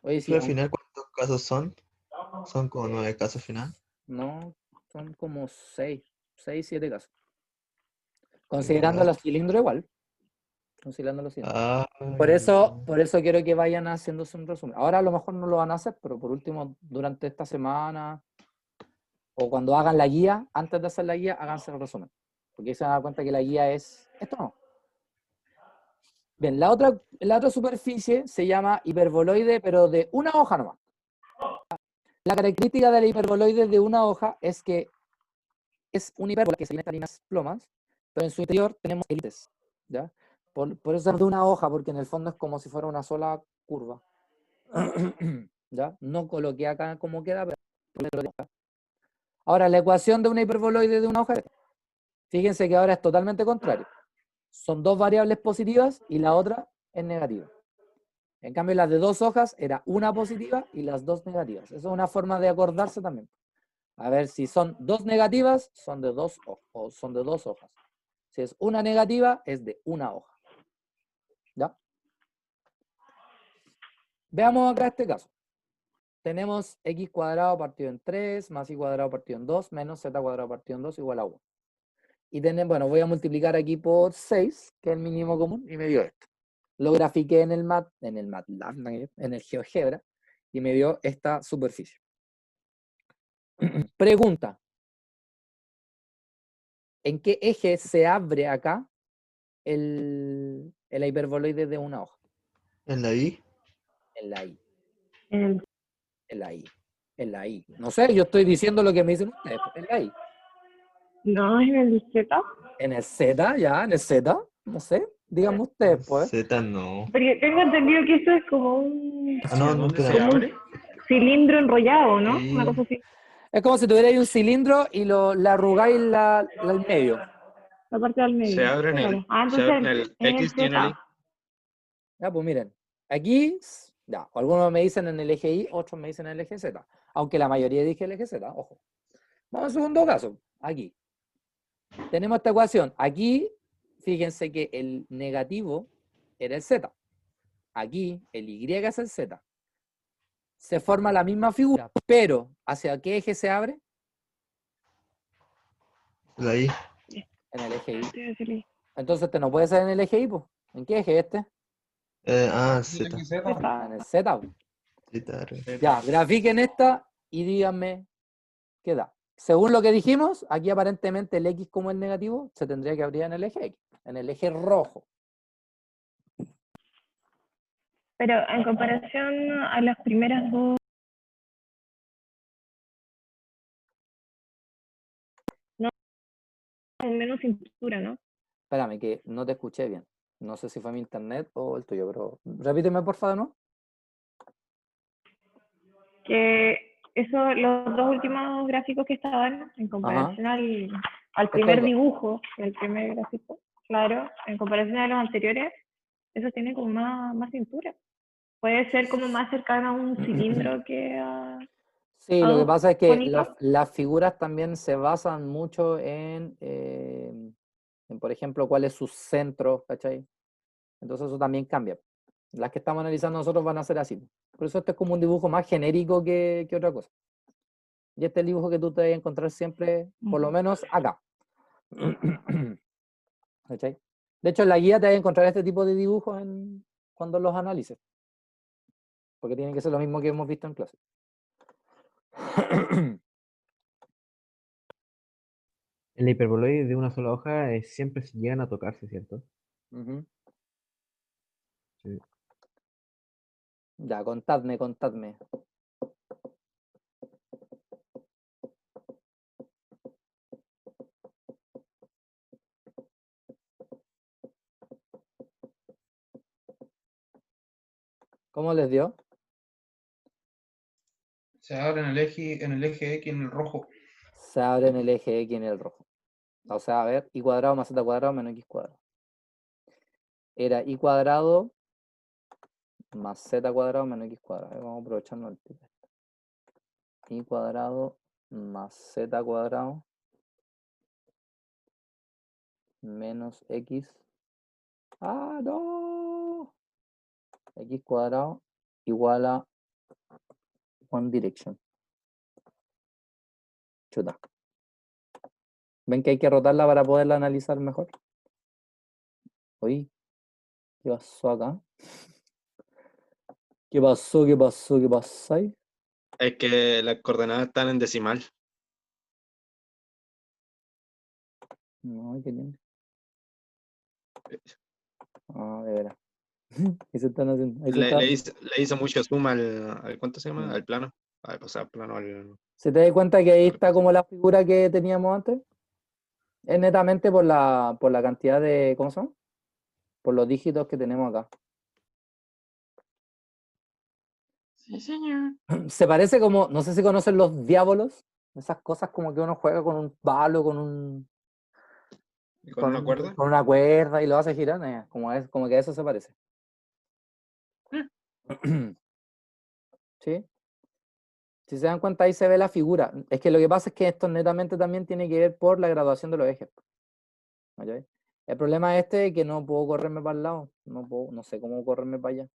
Oye, sí, Pero al final, ¿cuántos casos son? Son como 9 casos final. no, son como 6, 7 casos. Considerando los cilindros igual. Considerando los cilindros. Ah, Por eso quiero que vayan haciéndose un resumen. Ahora a lo mejor no lo van a hacer, pero por último, durante esta semana o cuando hagan la guía, antes de hacer la guía, háganse el resumen. Porque ahí se van a dar cuenta que la guía es esto no. Bien, la otra superficie se llama hiperboloide, pero de una hoja nomás. La característica de la hiperboloide de una hoja es que es una hipérbola que se tiene estas líneas plomas, pero en su interior tenemos élites, ¿ya? Por eso es de una hoja, porque en el fondo es como si fuera una sola curva. ¿Ya? No coloqué acá como queda, pero... Ahora, la ecuación de una hiperboloide de una hoja, fíjense que ahora es totalmente contrario. Son dos variables positivas y la otra es negativa. En cambio, las de dos hojas era una positiva y las dos negativas. Eso es una forma de acordarse también. A ver, si son dos negativas, son de dos hojas. Si es una negativa, es de una hoja. ¿Ya? Veamos acá este caso. Tenemos x cuadrado partido en 3, más y cuadrado partido en 2, menos z cuadrado partido en 2 igual a 1. Y bueno, voy a multiplicar aquí por 6, que es el mínimo común, y me dio esto. Lo grafiqué en el MATLAB, en el GeoGebra, y me dio esta superficie. Pregunta. ¿En qué eje se abre acá el hiperboloide de una hoja? ¿En la I? En la I. En En la I. En la I. No sé, yo estoy diciendo lo que me dicen ustedes. En la I. No, en el Z. En el Z, ya, en el Z. No sé. Díganme ustedes, pues. Z no. Porque tengo entendido que esto es como un Ah, no, ¿Dónde nunca. se abre? cilindro enrollado, ¿no? Sí. Una cosa así. Es como si tuvierais un cilindro y le arrugáis el medio. La parte del medio. Se abre en Claro. el, Ah, se abre en entonces el en el X y en el Y. Z. Ya, pues miren. Aquí, ya, algunos me dicen en el eje Y, otros me dicen en el eje Z. Aunque la mayoría dije el eje Z, ojo. Vamos al segundo caso. Aquí. Tenemos esta ecuación. Aquí, fíjense que el negativo era el Z. Aquí, el Y es el Z. Se forma la misma figura, pero ¿hacia qué eje se abre? La I. En el eje Y. Sí. Entonces, este no puede ser en el eje Y, pues. ¿En qué eje este? Z. En el Z. Po. Z. Ya, grafiquen esta y díganme qué da. Según lo que dijimos, aquí aparentemente el X como el negativo se tendría que abrir en el eje X, en el eje rojo. Pero en comparación a las primeras dos, no, con menos cintura, ¿no? Espérame, que no te escuché bien. No sé si fue mi internet o el tuyo, pero repíteme por favor, ¿no? Que eso, los dos últimos gráficos que estaban en comparación al primer Estos dos. dibujo, el primer gráfico, claro, en comparación a los anteriores, esos tienen como más cintura. Puede ser como más cercano a un cilindro que Sí, a lo que un pasa es que conito. las figuras también se basan mucho en, por ejemplo, cuál es su centro, ¿cachai? Entonces eso también cambia. Las que estamos analizando nosotros van a ser así. Por eso este es como un dibujo más genérico que otra cosa. Y este es el dibujo que tú te vas a encontrar siempre, por lo menos acá. ¿Cachai? De hecho, en la guía te vas a encontrar este tipo de dibujos cuando los analices. Porque tienen que ser lo mismo que hemos visto en clase. En la hiperboloide de una sola hoja siempre se llegan a tocarse, ¿cierto? Ujú. Sí. Ya, contadme. ¿Cómo les dio? Se abre en el eje X en el rojo. Se abre en el eje X en el rojo. O sea, a ver, y cuadrado más z cuadrado menos x cuadrado. Era y cuadrado más z cuadrado menos x cuadrado. Vamos aprovechando el tipo. Y cuadrado más z cuadrado menos x. ¡Ah, no! X cuadrado igual a one direction. Chuta. ¿Ven que hay que rotarla para poderla analizar mejor? Oye, ¿qué pasó acá? ¿Qué pasó? ¿Qué pasó? ¿Qué pasó ahí? Es que las coordenadas están en decimal. No, ¿qué tiene? Ah, de veras. ¿Qué se están haciendo? Ahí se está. Le hizo mucho zoom ¿cuánto se llama? Mm. Al plano. O sea, al plano al. ¿Se te da cuenta que ahí está como la figura que teníamos antes? Es netamente por la cantidad de, ¿cómo se llama? Por los dígitos que tenemos acá. Sí, señor. Se parece como, no sé si conocen los diábolos, esas cosas como que uno juega con un palo, con ¿Con una cuerda? con una cuerda y lo hace girar, como que a eso se parece. ¿Sí? Si se dan cuenta ahí se ve la figura. Es que lo que pasa es que esto netamente también tiene que ver por la graduación de los ejes. ¿Cachai? El problema es que no puedo correrme para el lado, no sé cómo correrme para allá.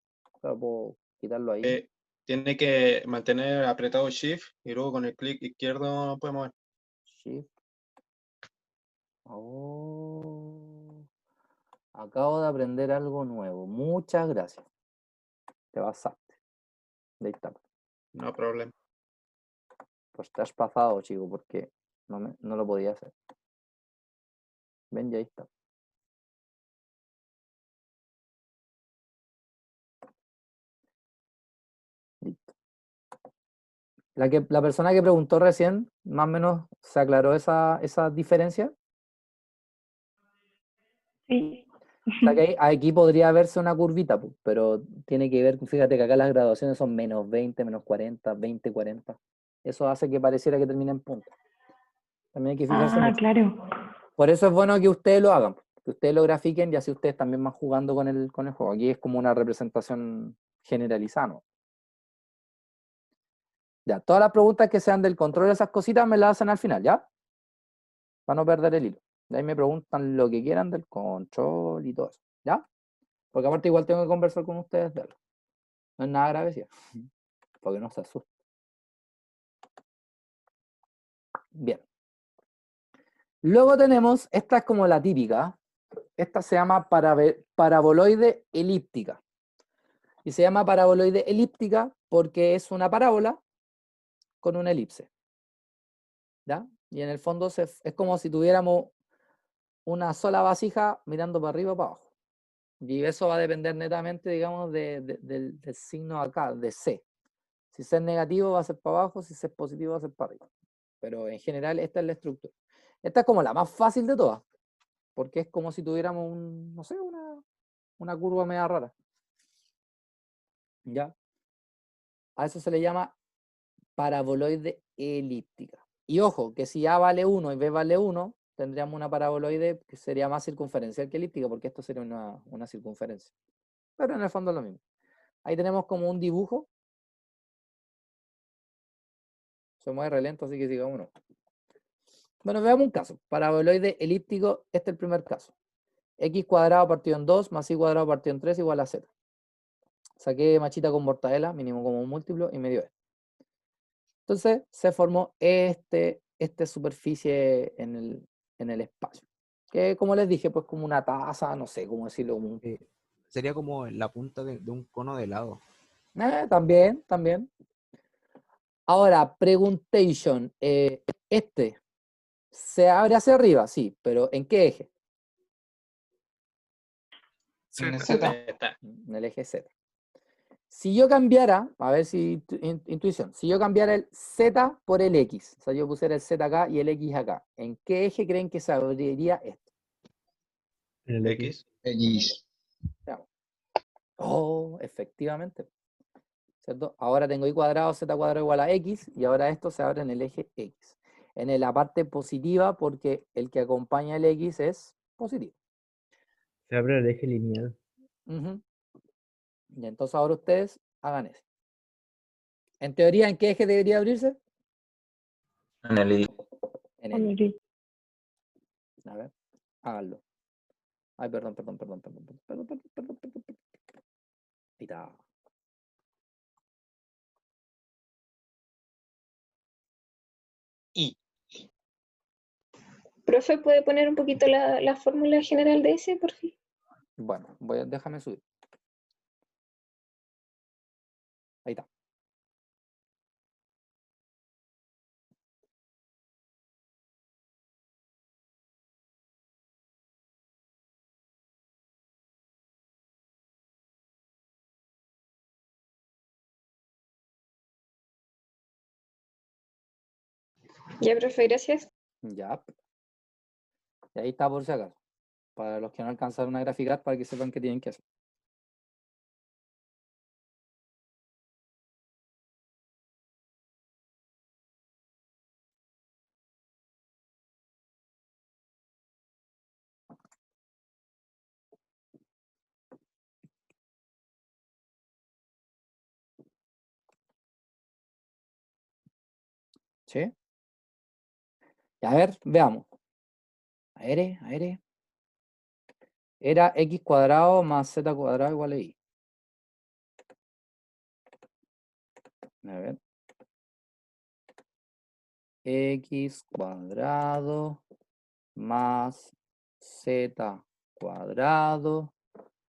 Pero puedo quitarlo ahí. Tiene que mantener apretado Shift y luego con el clic izquierdo puede mover. Shift. Oh, acabo de aprender algo nuevo. Muchas gracias. Te pasaste. De ahí está. No problema. Pues te has pasado, chico, porque no lo podía hacer. Ven, ya ahí está. Listo. La persona que preguntó recién, más o menos, ¿se aclaró esa diferencia? Sí. O sea que aquí podría verse una curvita, pero tiene que ver, fíjate que acá las graduaciones son menos 20, menos 40, 20, 40. Eso hace que pareciera que termine en punto. También hay que fijarse mucho. Claro. Por eso es bueno que ustedes lo hagan, que ustedes lo grafiquen y así ustedes también van jugando con el juego. Aquí es como una representación generalizada, ¿no? Ya, todas las preguntas que sean del control de esas cositas me las hacen al final, ¿ya? Para no perder el hilo. De ahí me preguntan lo que quieran del control y todo eso, ¿ya? Porque aparte igual tengo que conversar con ustedes de algo. No es nada grave, ¿sí? Porque no se asusten. Bien. Luego tenemos, esta es como la típica, esta se llama paraboloide elíptica. Y se llama paraboloide elíptica porque es una parábola con una elipse. ¿Ya? Y en el fondo es como si tuviéramos una sola vasija mirando para arriba o para abajo. Y eso va a depender netamente, digamos, del signo acá, de C. Si C es negativo va a ser para abajo, si C es positivo va a ser para arriba. Pero en general esta es la estructura. Esta es como la más fácil de todas, porque es como si tuviéramos no sé, una curva media rara. ¿Ya? A eso se le llama paraboloide elíptica. Y ojo, que si A vale 1 y B vale 1, tendríamos una paraboloide que sería más circunferencial que elíptica, porque esto sería una circunferencia. Pero en el fondo es lo mismo. Ahí tenemos como un dibujo. Se mueve re lento, así que sigamos uno. Bueno, veamos un caso. Paraboloide elíptico, este es el primer caso. X cuadrado partido en 2 más Y cuadrado partido en 3 igual a Z. Saqué machita con mortadela, mínimo como un múltiplo, y me dio esto. Entonces se formó esta superficie en el espacio. Que como les dije, pues como una taza, no sé cómo decirlo. Como Sería como la punta de un cono de helado. también. Ahora, preguntation. ¿Se abre hacia arriba? Sí, pero ¿en qué eje? Z. En el eje Z. Si yo cambiara, a ver si intuición, si yo cambiara el Z por el X, o sea, yo pusiera el Z acá y el X acá, ¿en qué eje creen que se abriría esto? En el X. X. Veamos. Oh, efectivamente. ¿Cierto? Ahora tengo Y cuadrado, Z cuadrado igual a X, y ahora esto se abre en el eje X. En la parte positiva, porque el que acompaña el X es positivo. Se abre el eje lineal. Ujú. Y entonces ahora ustedes hagan eso. En teoría, ¿en qué eje debería abrirse? En el I. En el Y. A ver, háganlo. Ay, perdón. Ahí está. Y. Profe, ¿puede poner un poquito la fórmula general de ese, por fin? Bueno, déjame subir. Ahí está. Ya, profe, gracias. Ya. Y ahí está por si acaso. Para los que no alcanzaron a graficar, para que sepan qué tienen que hacer. ¿Sí? Y a ver, veamos. A ver. Era X cuadrado más Z cuadrado igual a Y. A ver. X cuadrado más Z cuadrado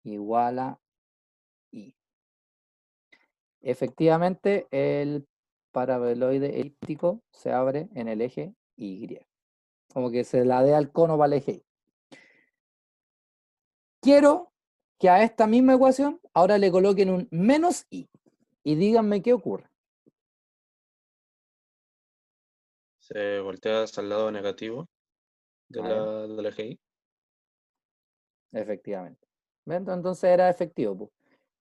igual a Y. Efectivamente, el paraboloide elíptico se abre en el eje Y. Como que se la dé al cono para el eje Y. Quiero que a esta misma ecuación ahora le coloquen un menos Y. Y díganme qué ocurre. Se voltea hacia el lado negativo de del eje Y. Efectivamente. ¿Ven? Entonces era efectivo, pues.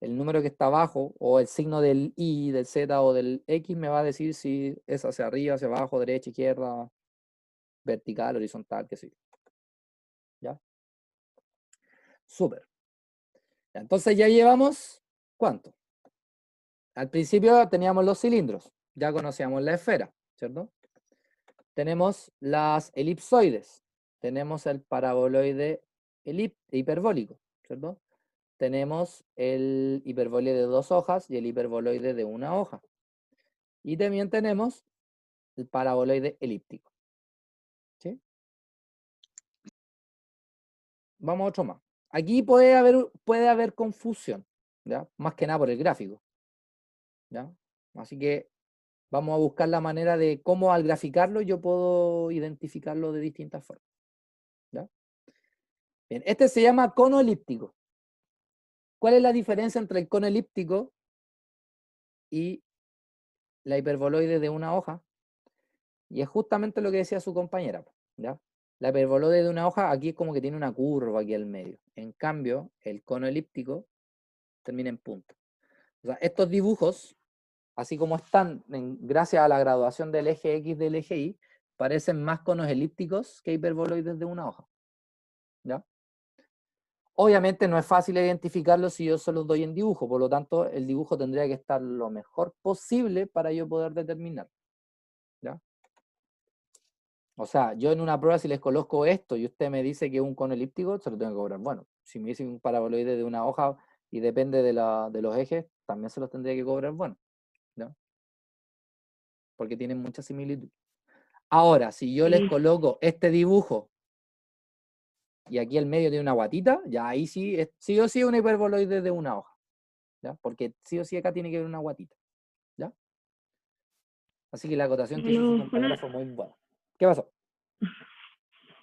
El número que está abajo, o el signo del Y, del Z o del X, me va a decir si es hacia arriba, hacia abajo, derecha, izquierda, vertical, horizontal, qué sé yo. ¿Ya? Súper. Entonces ya llevamos, ¿cuánto? Al principio teníamos los cilindros, ya conocíamos la esfera, ¿cierto? Tenemos las elipsoides, tenemos el paraboloide hiperbólico, ¿cierto? Tenemos el hiperboloide de 2 hojas y el hiperboloide de 1 hoja. Y también tenemos el paraboloide elíptico. ¿Sí? Vamos a otro más. Aquí puede haber confusión, ¿ya? Más que nada por el gráfico. ¿Ya? Así que vamos a buscar la manera de cómo al graficarlo yo puedo identificarlo de distintas formas. ¿Ya? Bien, este se llama cono elíptico. ¿Cuál es la diferencia entre el cono elíptico y la hiperboloide de 1 hoja? Y es justamente lo que decía su compañera, ¿ya? La hiperboloide de 1 hoja aquí es como que tiene una curva aquí al medio. En cambio, el cono elíptico termina en punta. O sea, estos dibujos, así como están gracias a la graduación del eje X del eje Y, parecen más conos elípticos que hiperboloides de una hoja. ¿Ya? Obviamente no es fácil identificarlo si yo se los doy en dibujo, por lo tanto el dibujo tendría que estar lo mejor posible para yo poder determinar. ¿Ya? O sea, yo en una prueba si les coloco esto y usted me dice que es un cono elíptico, se lo tengo que cobrar. Bueno, si me dice un paraboloide de una hoja y depende de los ejes, también se los tendría que cobrar, bueno, ¿ya? Porque tienen mucha similitud. Ahora, si yo les coloco este dibujo y aquí el medio tiene una guatita, ya ahí sí, sí o sí es un hiperboloide de una hoja, ¿ya? Porque sí o sí acá tiene que haber una guatita, ¿ya? Así que la acotación que hizo su compañera fue muy buena. ¿Qué pasó?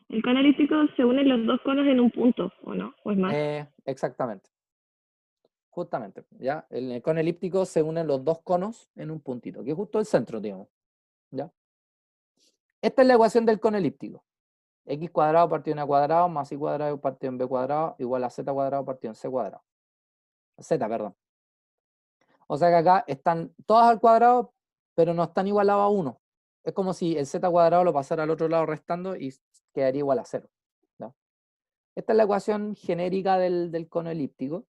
El cono elíptico se unen los dos conos en un punto, ¿o no? ¿O es más? Exactamente. Justamente, ¿ya? En el cono elíptico se unen los dos conos en un puntito, que es justo el centro, digamos, ¿ya? Esta es la ecuación del cono elíptico. X cuadrado partido en A cuadrado más Y cuadrado partido en B cuadrado igual a Z cuadrado partido en C cuadrado. Z, perdón. O sea que acá están todas al cuadrado, pero no están igualados a 1. Es como si el Z cuadrado lo pasara al otro lado restando y quedaría igual a 0. ¿Ya? Esta es la ecuación genérica del cono elíptico,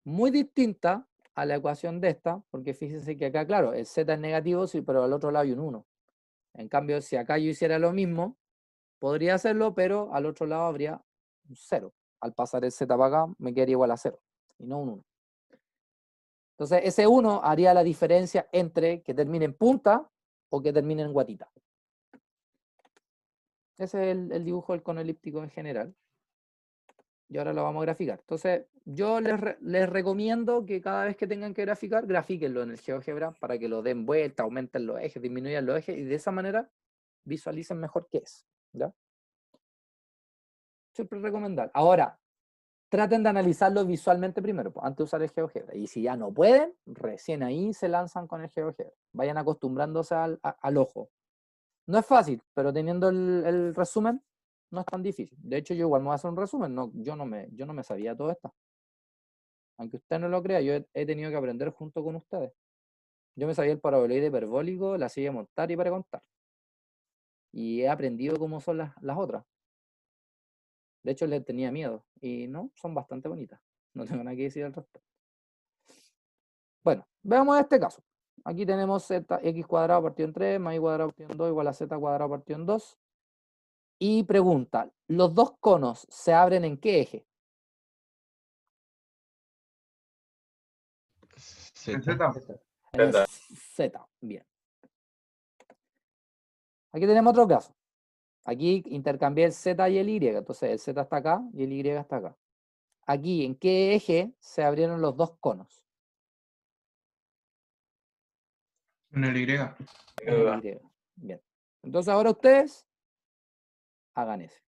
muy distinta a la ecuación de esta, porque fíjense que acá, claro, el Z es negativo, sí, pero al otro lado hay un 1. En cambio, si acá yo hiciera lo mismo, podría hacerlo, pero al otro lado habría un 0. Al pasar el Z para acá, me quedaría igual a 0, y no un 1. Entonces, ese 1 haría la diferencia entre que termine en punta o que termine en guatita. Ese es el dibujo del cono elíptico en general. Y ahora lo vamos a graficar. Entonces, yo les recomiendo que cada vez que tengan que graficar, grafíquenlo en el GeoGebra para que lo den vuelta, aumenten los ejes, disminuyan los ejes y de esa manera visualicen mejor qué es. ¿Ya? Siempre recomendar. Ahora, traten de analizarlo visualmente primero, antes de usar el GeoGebra. Y si ya no pueden, recién ahí se lanzan con el GeoGebra. Vayan acostumbrándose al ojo. No es fácil, pero teniendo el resumen, no es tan difícil. De hecho, yo igual me voy a hacer un resumen. No, yo no me sabía todo esto. Aunque usted no lo crea, yo he tenido que aprender junto con ustedes. Yo me sabía el paraboloide hiperbólico, la silla de montar y para contar. Y he aprendido cómo son las otras. De hecho, les tenía miedo. Y no, son bastante bonitas. No tengo nada que decir al respecto. Bueno, veamos este caso. Aquí tenemos x cuadrado partido en 3 más y cuadrado partido en 2 igual a z cuadrado partido en 2. Y pregunta, ¿los dos conos se abren en qué eje? En Z. Z. En el Z. Bien. Aquí tenemos otro caso. Aquí intercambié el Z y el Y. Entonces el Z está acá y el Y está acá. Aquí, ¿en qué eje se abrieron los dos conos? En el Y. En el Y. Bien. Entonces ahora ustedes hagan ese.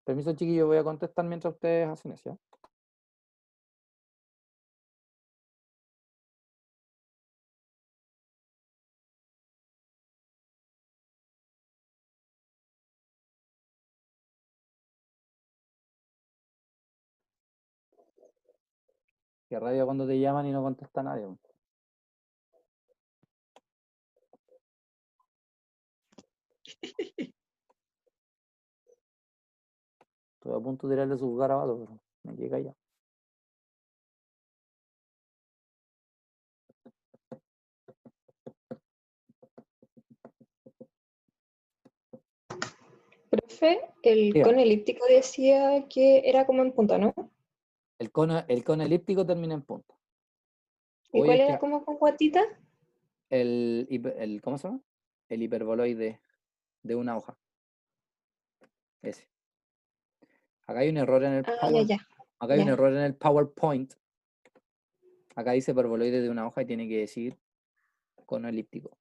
Permiso, chiquillos, voy a contestar mientras ustedes hacen eso. ¿Ya? Qué rabia cuando te llaman y no contesta nadie. Estoy a punto de tirarle sus garabatos, pero me quedé callado. Profe, el Dígame. cono elíptico decía que era como en punta, ¿no? El cono elíptico termina en punta. ¿Y Oye, cuál es era que como con guatita? ¿cómo se llama? El hiperboloide de una hoja. Ese. Acá hay un error en el Ah, ya, ya. Acá hay un Ya. error en el PowerPoint. Acá dice hiperboloide de una hoja y tiene que decir cono elíptico.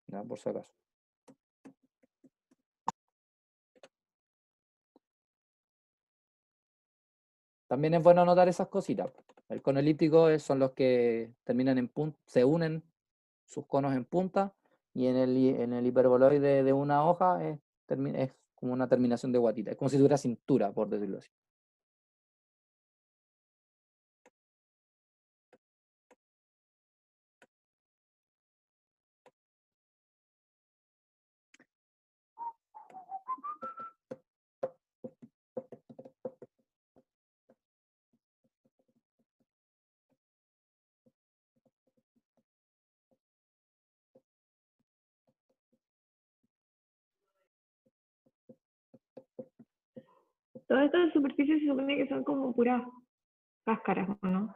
¿Ya? Por si acaso. También es bueno anotar esas cositas. El cono elíptico son los que terminan en punta, se unen sus conos en punta, y en el hiperboloide de una hoja es como una terminación de guatita. Es como si tuviera cintura, por decirlo así. todas estas superficies se supone que son como puras cáscaras, ¿o no?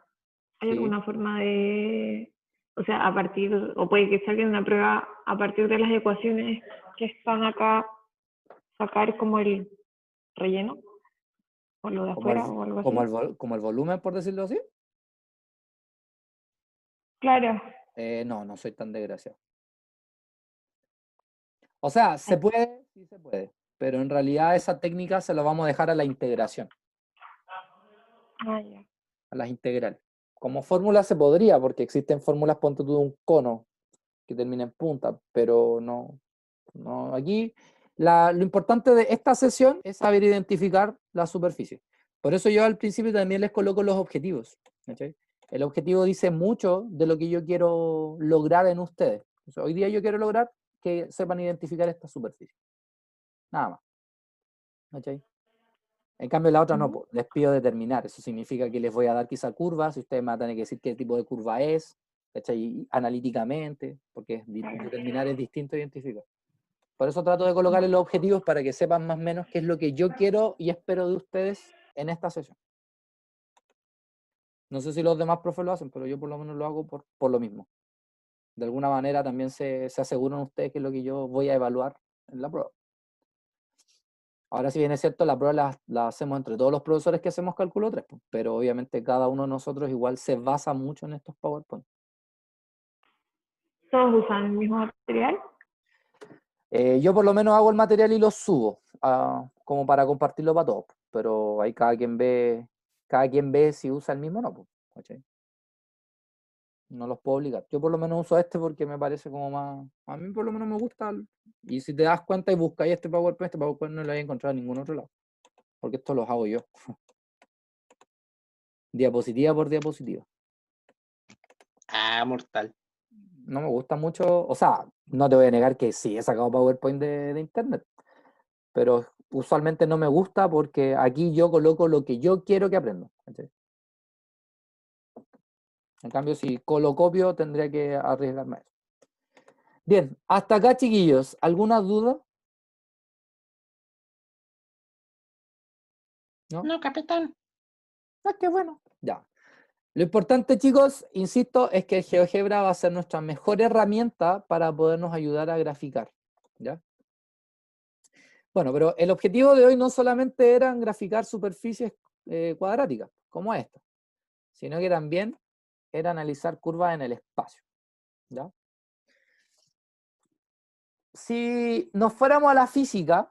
¿Hay Sí. alguna forma de, o sea, a partir, o puede que salga una prueba a partir de las ecuaciones que están acá, sacar como el relleno? ¿O lo de Como el, afuera o algo así? como el volumen, por decirlo así. Claro. No, no soy tan desgraciado. O sea, se puede, sí se puede, pero en realidad esa técnica se la vamos a dejar a la integración, Ah, ya. a las integrales. Como fórmula se podría, porque existen fórmulas, ponte tú, de un cono que termina en punta, pero no, aquí lo importante de esta sesión es saber identificar la superficie. Por eso yo al principio también les coloco los objetivos, ¿cachai? El objetivo dice mucho de lo que yo quiero lograr en ustedes. O sea, hoy día yo quiero lograr que sepan identificar esta superficie. Nada más. ¿Cachai? En cambio, la otra no, Ujú. les pido determinar. Eso significa que les voy a dar quizá curvas, y ustedes me van a tener que decir qué tipo de curva es, ¿cachai? Y analíticamente, porque determinar es distinto a identificar. Por eso trato de colocarles los objetivos para que sepan más o menos qué es lo que yo quiero y espero de ustedes en esta sesión. No sé si los demás profes lo hacen, pero yo por lo menos lo hago por lo mismo. De alguna manera también se aseguran ustedes que es lo que yo voy a evaluar en la prueba. Ahora, si bien es cierto, la prueba la hacemos entre todos los profesores que hacemos cálculo 3, pues, pero obviamente cada uno de nosotros igual se basa mucho en estos PowerPoint. ¿Todos usan el mismo material? Yo por lo menos hago el material y lo subo, como para compartirlo para todos, pero ahí cada quien ve si usa el mismo o no, pues, ¿cachai? No los puedo obligar. Yo por lo menos uso este porque me parece como más, a mí por lo menos me gusta, y si te das cuenta y buscáis este PowerPoint no lo vais a encontrar en ningún otro lado, porque esto los hago yo. Diapositiva por diapositiva. Ah, mortal. No me gusta mucho, o sea, no te voy a negar que sí he sacado PowerPoint de internet, pero usualmente no me gusta porque aquí yo coloco lo que yo quiero que aprenda, ¿cachai? En cambio, si colocopio, tendría que arriesgarme a eso. Bien, hasta acá, chiquillos, ¿alguna duda? ¿No? No, capitán. Ah, qué bueno. Ya. Lo importante, chicos, insisto, es que el GeoGebra va a ser nuestra mejor herramienta para podernos ayudar a graficar, ¿ya? Bueno, pero el objetivo de hoy no solamente eran graficar superficies cuadráticas, como esta, sino que también era analizar curvas en el espacio, ¿ya? Si nos fuéramos a la física,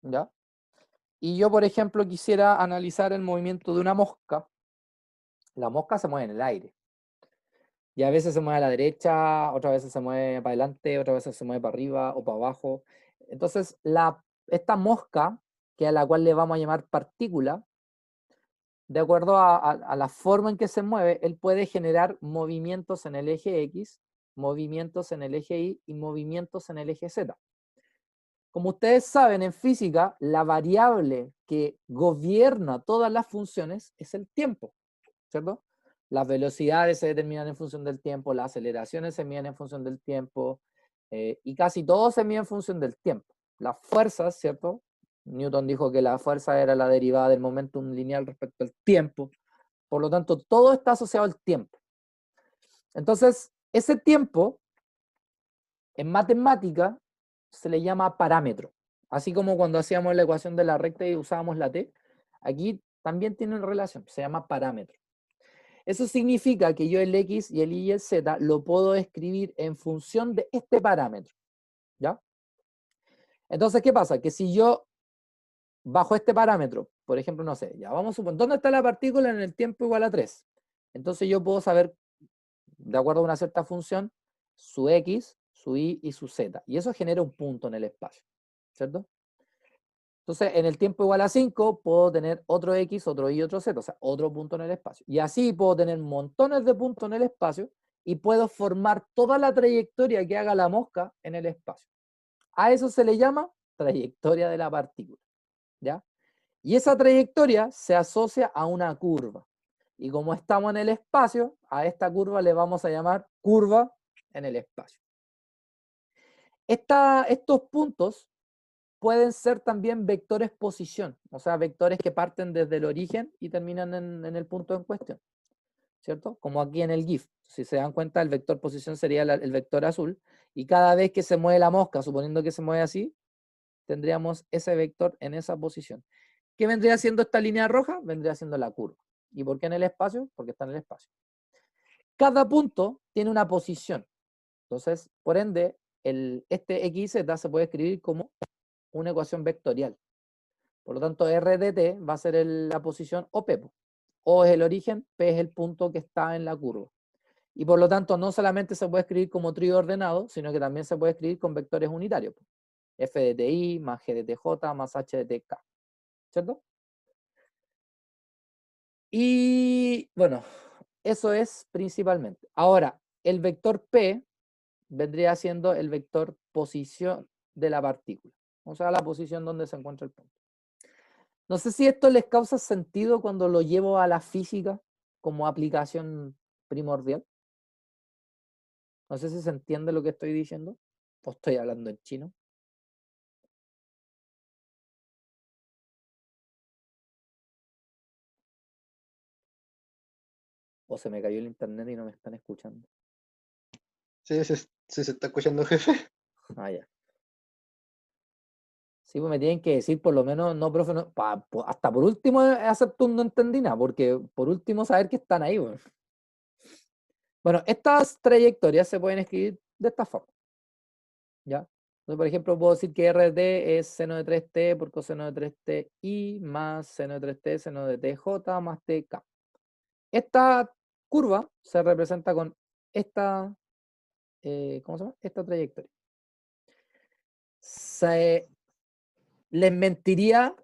¿ya? Y yo, por ejemplo, quisiera analizar el movimiento de una mosca, la mosca se mueve en el aire. Y a veces se mueve a la derecha, otras veces se mueve para adelante, otras veces se mueve para arriba o para abajo. Entonces, esta mosca, que a la cual le vamos a llamar partícula, de acuerdo a la forma en que se mueve, él puede generar movimientos en el eje X, movimientos en el eje Y y movimientos en el eje Z. Como ustedes saben, en física, la variable que gobierna todas las funciones es el tiempo, ¿cierto? Las velocidades se determinan en función del tiempo, las aceleraciones se miden en función del tiempo, y casi todo se mide en función del tiempo. Las fuerzas, ¿cierto? Newton dijo que la fuerza era la derivada del momentum lineal respecto al tiempo. Por lo tanto, todo está asociado al tiempo. Entonces, ese tiempo, en matemática, se le llama parámetro. Así como cuando hacíamos la ecuación de la recta y usábamos la t, aquí también tienen relación, se llama parámetro. Eso significa que yo el x y el y y el z lo puedo escribir en función de este parámetro, ¿ya? Entonces, ¿qué pasa? Que si yo bajo este parámetro, por ejemplo, no sé, ya vamos a suponer, ¿dónde está la partícula en el tiempo igual a 3? Entonces yo puedo saber, de acuerdo a una cierta función, su x, su y y su z. Y eso genera un punto en el espacio, ¿cierto? Entonces, en el tiempo igual a 5, puedo tener otro x, otro y, otro z, o sea, otro punto en el espacio. Y así puedo tener montones de puntos en el espacio y puedo formar toda la trayectoria que haga la mosca en el espacio. A eso se le llama trayectoria de la partícula, ¿ya? Y esa trayectoria se asocia a una curva. Y como estamos en el espacio, a esta curva le vamos a llamar curva en el espacio. Estos puntos pueden ser también vectores posición, o sea, vectores que parten desde el origen y terminan en el punto en cuestión, ¿cierto? Como aquí en el GIF. Si se dan cuenta, el vector posición sería el vector azul, y cada vez que se mueve la mosca, suponiendo que se mueve así, tendríamos ese vector en esa posición. ¿Qué vendría siendo esta línea roja? Vendría siendo la curva. ¿Y por qué en el espacio? Porque está en el espacio. Cada punto tiene una posición. Entonces, por ende, este XZ se puede escribir como una ecuación vectorial. Por lo tanto, R de t va a ser la posición OP. O es el origen, P es el punto que está en la curva. Y por lo tanto, no solamente se puede escribir como trío ordenado, sino que también se puede escribir con vectores unitarios. F de ti más G de tj más H de tk. ¿Cierto? Y bueno, eso es principalmente. Ahora, el vector P vendría siendo el vector posición de la partícula. O sea, la posición donde se encuentra el punto. No sé si esto les causa sentido cuando lo llevo a la física como aplicación primordial. No sé si se entiende lo que estoy diciendo. O estoy hablando en chino. O se me cayó el internet y no me están escuchando. Sí, se está escuchando, jefe. Ah, ya. Sí, pues me tienen que decir por lo menos, no, profe, no, hasta por último acepto un no entendí nada, porque por último saber que están ahí. Bueno. Bueno, estas trayectorias se pueden escribir de esta forma. ¿Ya? Entonces, por ejemplo, puedo decir que RD es seno de 3t por coseno de 3ti más seno de 3t, seno de tj más tk. Esta curva se representa con esta, ¿cómo se llama? Esta trayectoria. Les mentiría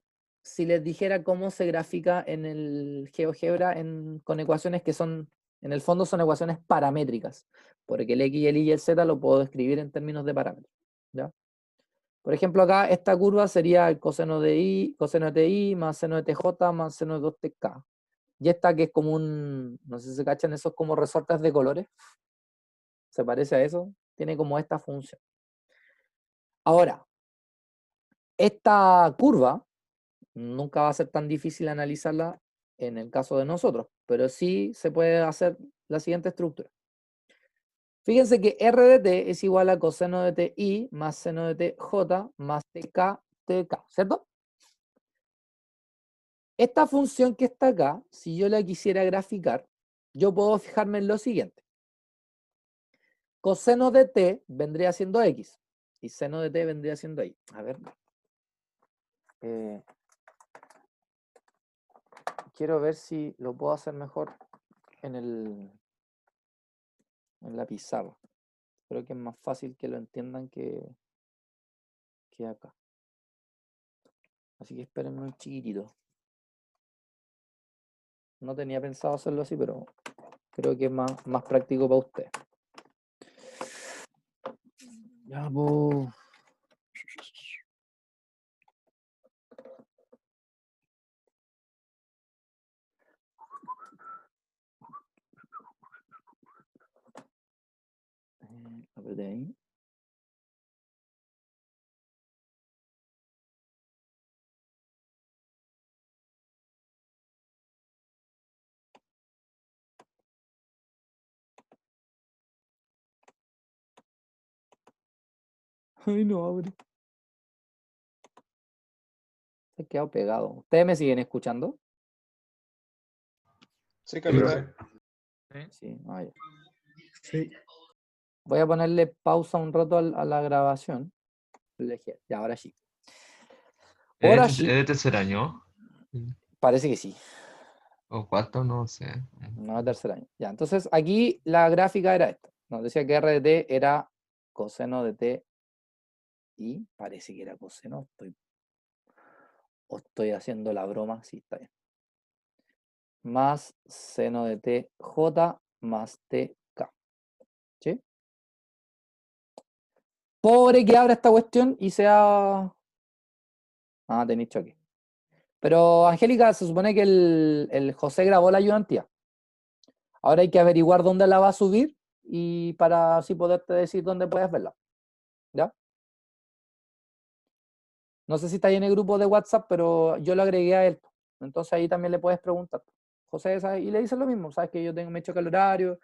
si les dijera cómo se grafica en el GeoGebra con ecuaciones que son, en el fondo son ecuaciones paramétricas, porque el X, el Y y el Z lo puedo escribir en términos de parámetros. ¿Ya? Por ejemplo, acá esta curva sería el coseno de I, coseno de TI más seno de TJ más seno de 2TK. Y esta que es como un, no sé si se cachan esos como resortes de colores, se parece a eso, tiene como esta función. Ahora, esta curva nunca va a ser tan difícil analizarla en el caso de nosotros, pero sí se puede hacer la siguiente estructura. Fíjense que R de t es igual a coseno de ti más seno de tj más tk, ¿cierto? Esta función que está acá, si yo la quisiera graficar, yo puedo fijarme en lo siguiente. Coseno de t vendría siendo x y seno de t vendría siendo y. A ver. Quiero ver si lo puedo hacer mejor en la pizarra. Creo que es más fácil que lo entiendan que acá. Así que espérenme un chiquitito. No tenía pensado hacerlo así, pero creo que es más práctico para usted. Ya, pues. Apreté ahí. Ay, no abre. Se ha quedado pegado. ¿Ustedes me siguen escuchando? Sí, capitán. Sí, ah, ya. Sí. Voy a ponerle pausa un rato a la grabación. Ya, ahora sí. Ahora ¿Es sí. de tercer año? Parece que sí. ¿O cuarto? No sé. No, tercer año. Ya, entonces aquí la gráfica era esta. Nos decía que R de t era coseno de t y parece que era coseno. Estoy haciendo la broma. Sí, está bien. Más seno de t j más tk. ¿Sí? Pobre que abra esta cuestión y sea... Ah, tenéis choque. Pero, Angélica, se supone que el José grabó la ayudantía. Ahora hay que averiguar dónde la va a subir y para así poderte decir dónde puedes verla. ¿Ya? No sé si está ahí en el grupo de WhatsApp, pero yo lo agregué a él. Entonces ahí también le puedes preguntar. José, ¿sabes? Y le dices lo mismo, sabes que yo tengo, me choca el horario,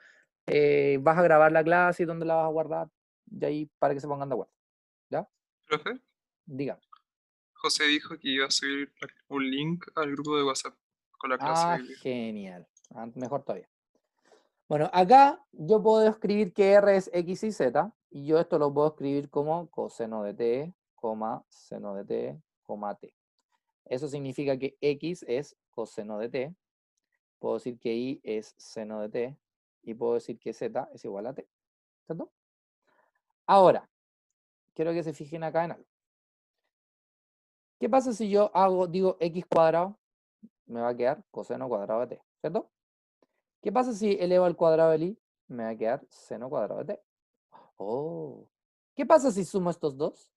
vas a grabar la clase y dónde la vas a guardar, y ahí para que se pongan de acuerdo. ¿Ya? Profe, Diga. José dijo que iba a subir un link al grupo de WhatsApp con la clase de Ah, hoy día. genial. Ah, mejor todavía. Bueno, acá yo puedo escribir que R es X y Z, y yo esto lo puedo escribir como coseno de T, seno de T, T. Eso significa que X es coseno de T, puedo decir que Y es seno de T, y puedo decir que Z es igual a T. ¿Cierto? Ahora, quiero que se fijen acá en algo. ¿Qué pasa si yo digo X cuadrado? Me va a quedar coseno cuadrado de T, ¿cierto? ¿Qué pasa si elevo al cuadrado del Y? Me va a quedar seno cuadrado de T. Oh. ¿Qué pasa si sumo estos dos?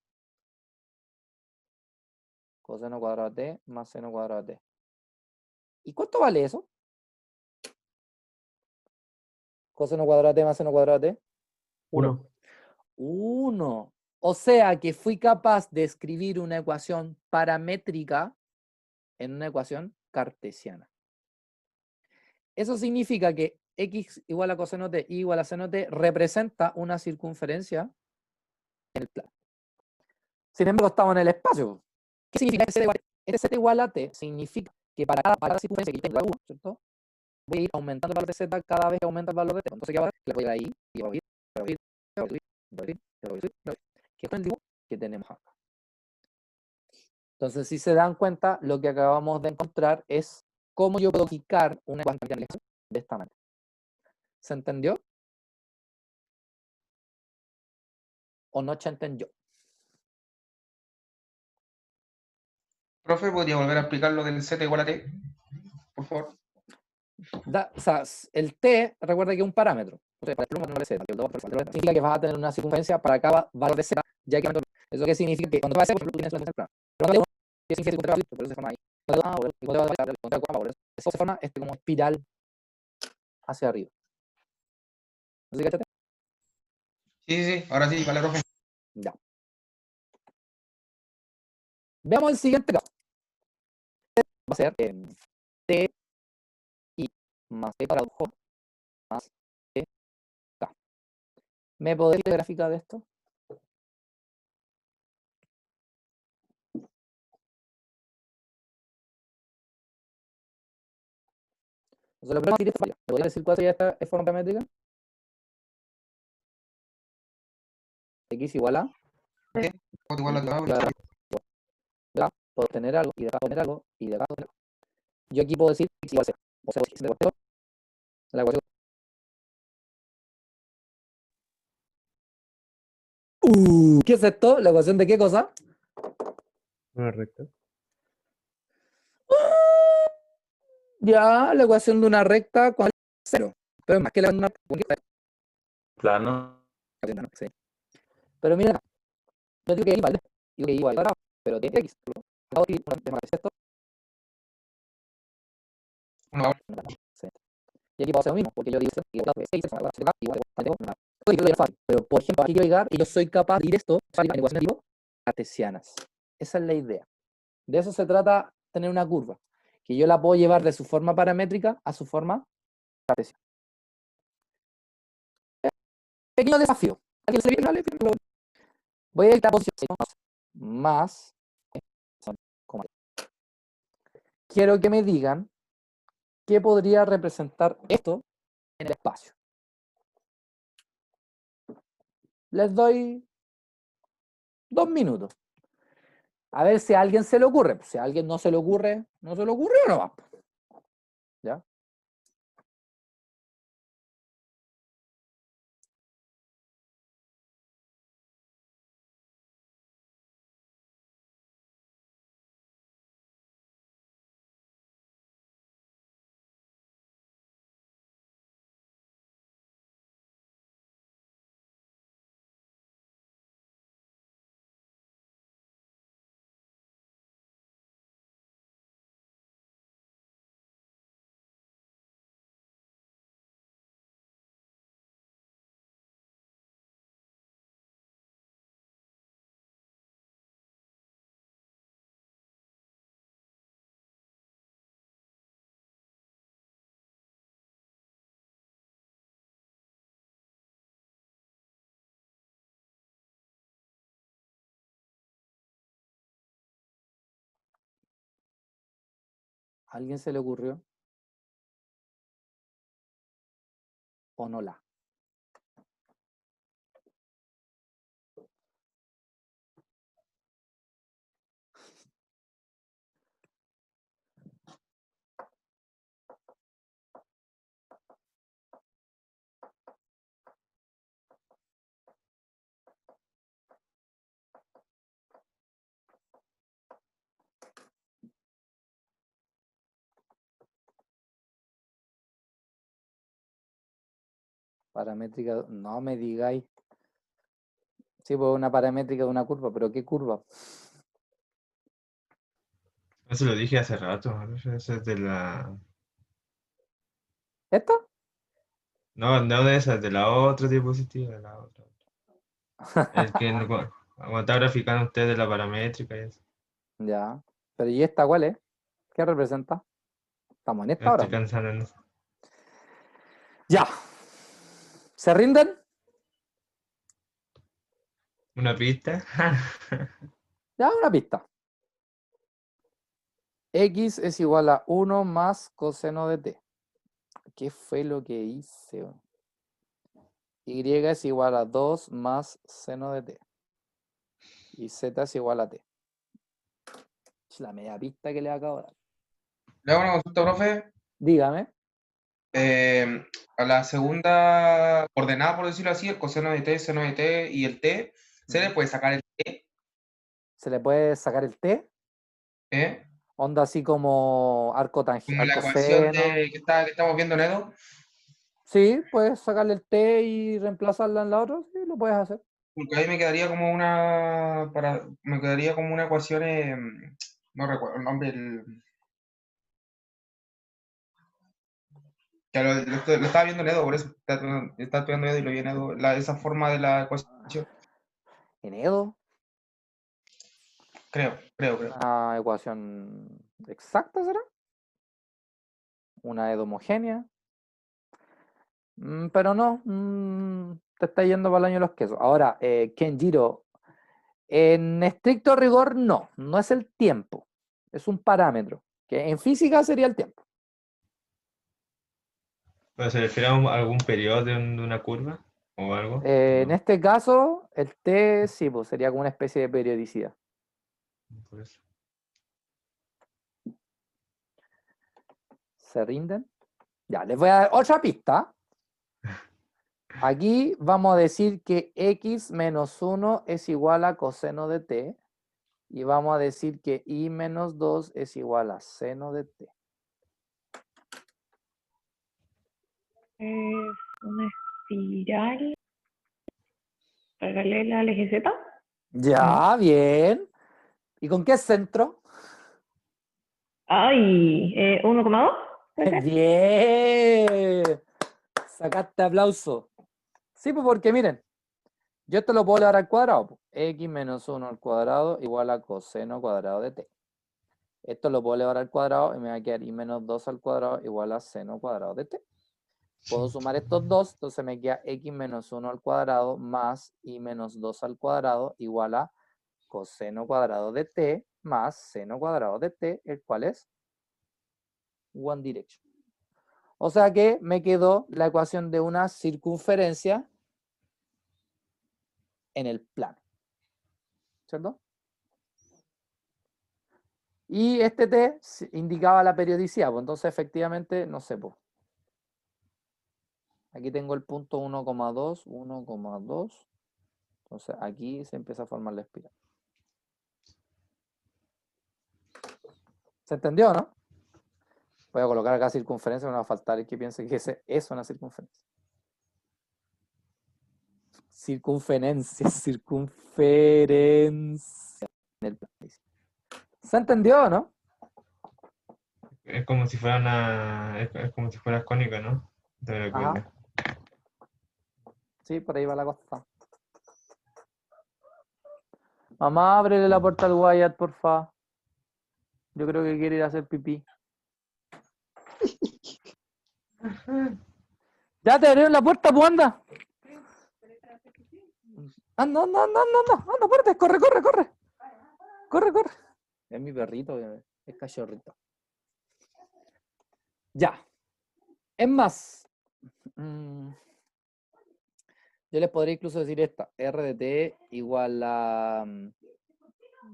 Coseno cuadrado de T más seno cuadrado de T. ¿Y cuánto vale eso? Coseno cuadrado de T más seno cuadrado de T. 1. 1. O sea que fui capaz de escribir una ecuación paramétrica en una ecuación cartesiana. Eso significa que x igual a coseno t, y igual a seno t, representa una circunferencia en el plano. Sin embargo, estamos en el espacio. ¿Qué significa este z igual a t? Significa que para cada circunferencia que yo tenga 1, ¿cierto? Voy a ir aumentando el valor de z cada vez que aumenta el valor de t. Entonces, ¿qué va a pasar? Le voy a ir ahí, y voy a ir, voy a ir, voy a ir, voy a ir, voy a ir, voy a ir. Que es el dibujo que tenemos acá. Entonces, si se dan cuenta, lo que acabamos de encontrar es cómo yo puedo fijar una cuantía de esta manera. ¿Se entendió? ¿O no se entendió? Profe, ¿podría volver a explicar lo del Z igual a T? Por favor. O sea, el t, recuerda que es un parámetro. O sea, para el 1 no z, significa que vas a tener una circunferencia para cada valor de z, ya que eso que significa que cuando tú vas a hacer, por ejemplo, tú tienes una plana. Pero cuando ¿qué significa que por eso se forma ahí? Eso se forma como espiral hacia arriba. ¿No sé si cachate? Sí, sí, sí. Ahora sí, vale, profe. Ya. Veamos el siguiente caso. Va a ser t i más t tradujo más t k. ¿Me podéis ver la gráfica de esto? O sea, lo primero que ¿me podría decir cuál sería esta forma paramétrica? X igual a Igual a T. ¿verdad? Puedo tener algo, y de acá poner algo, y de acá poner algo. Yo aquí puedo decir x igual a 0. O sea, x de cuarto, la ecuación. ¿Qué es esto? ¿La ecuación de qué cosa? Una recta. Ya, la ecuación de una recta con 0. Pero es más que la de una Plano. sí. Pero mira, yo digo que y vale. Digo que y igual al cuadrado, pero tiene x. Acabo de escribir una vez esto. Sí. Y aquí puedo hacer lo mismo, porque yo digo que igual a 6, igual a pero por ejemplo, aquí quiero llegar y yo soy capaz de ir esto en ecuaciones tipo cartesianas. Esa es la idea. De eso se trata tener una curva, que yo la puedo llevar de su forma paramétrica a su forma cartesiana. Pequeño desafío. ¿Alguien se viene? Voy a ir a la posición más. Quiero que me digan qué podría representar esto en el espacio. Les doy 2 minutos. A ver si a alguien se le ocurre. Si a alguien no se le ocurre, no se le ocurre o no va. ¿Ya? ¿A alguien se le ocurrió? ¿O no la? Paramétrica, no me digáis. Sí, pues una paramétrica de una curva, pero ¿qué curva? Eso lo dije hace rato. Eso es de la. ¿Esta? No, no de esa, de la otra diapositiva, de la otra. Es que como está graficando usted de la paramétrica y eso. Ya. Pero ¿y esta cuál es? ¿Qué representa? Estamos en esta ahora. Estoy pensando en eso. Ya. ¿Se rinden? ¿Una pista? Ya, una pista. X es igual a 1 más coseno de t. ¿Qué fue lo que hice? Y es igual a 2 más seno de t. Y z es igual a t. Es la media pista que le acabo de dar. Le hago una consulta, profe. Dígame. A la segunda coordenada, por decirlo así, el coseno de t, seno de t y el t, ¿se le puede sacar el t? ¿Se le puede sacar el t? ¿Eh? Onda así como arco Como la arco ecuación seno. que estamos viendo en Edo. Sí, puedes sacarle el t y reemplazarla en la otra. Sí, lo puedes hacer. Porque ahí me quedaría como una ecuación, no recuerdo el nombre, que lo estaba viendo en Edo, por eso estaba estudiando Edo y lo vi en Edo, esa forma de la ecuación, ¿En Edo? creo. ¿Una ecuación exacta será? ¿Una Edo homogénea? Pero no, te está yendo para el año de los quesos. Ahora, Kenjiro, en estricto rigor no es el tiempo, es un parámetro, que en física sería el tiempo. ¿Pero se refiere a algún periodo de una curva o algo? En este caso, el t sí, pues sería como una especie de periodicidad. Por eso. ¿Se rinden? Ya, les voy a dar otra pista. Aquí vamos a decir que x menos 1 es igual a coseno de t. Y vamos a decir que y menos 2 es igual a seno de t. Es una espiral paralela al eje Z. Ya, bien. ¿Y con qué centro? Ay, 1,2. ¿puede ser? Bien. Sacaste aplauso. Sí, pues porque miren, yo esto lo puedo elevar al cuadrado. Pues. X menos 1 al cuadrado igual a coseno cuadrado de t. Esto lo puedo elevar al cuadrado y me va a quedar y menos 2 al cuadrado igual a seno cuadrado de t. Puedo sumar estos dos, entonces me queda x menos 1 al cuadrado más y menos 2 al cuadrado igual a coseno cuadrado de t más seno cuadrado de t, el cual es one direction. O sea que me quedó la ecuación de una circunferencia en el plano. ¿Cierto? Y este t indicaba la periodicidad, pues entonces efectivamente, no sé, pues. Aquí tengo el punto 1,2, 1,2. Entonces aquí se empieza a formar la espiral. ¿Se entendió, no? Voy a colocar acá circunferencia, me va a faltar el que piense que ese es una circunferencia. Circunferencia. ¿Se entendió, no? Es como si fuera es como si fuera cónica, ¿no? De la Ajá. curva. Sí, por ahí va la cosa. Mamá, ábrele la puerta al Wyatt, porfa. Yo creo que quiere ir a hacer pipí. Ya te abrieron la puerta, pues anda. Anda, apárate, corre. Corre. Es mi perrito, es cachorrito. Ya. Es más, yo les podría incluso decir esta. R de t igual a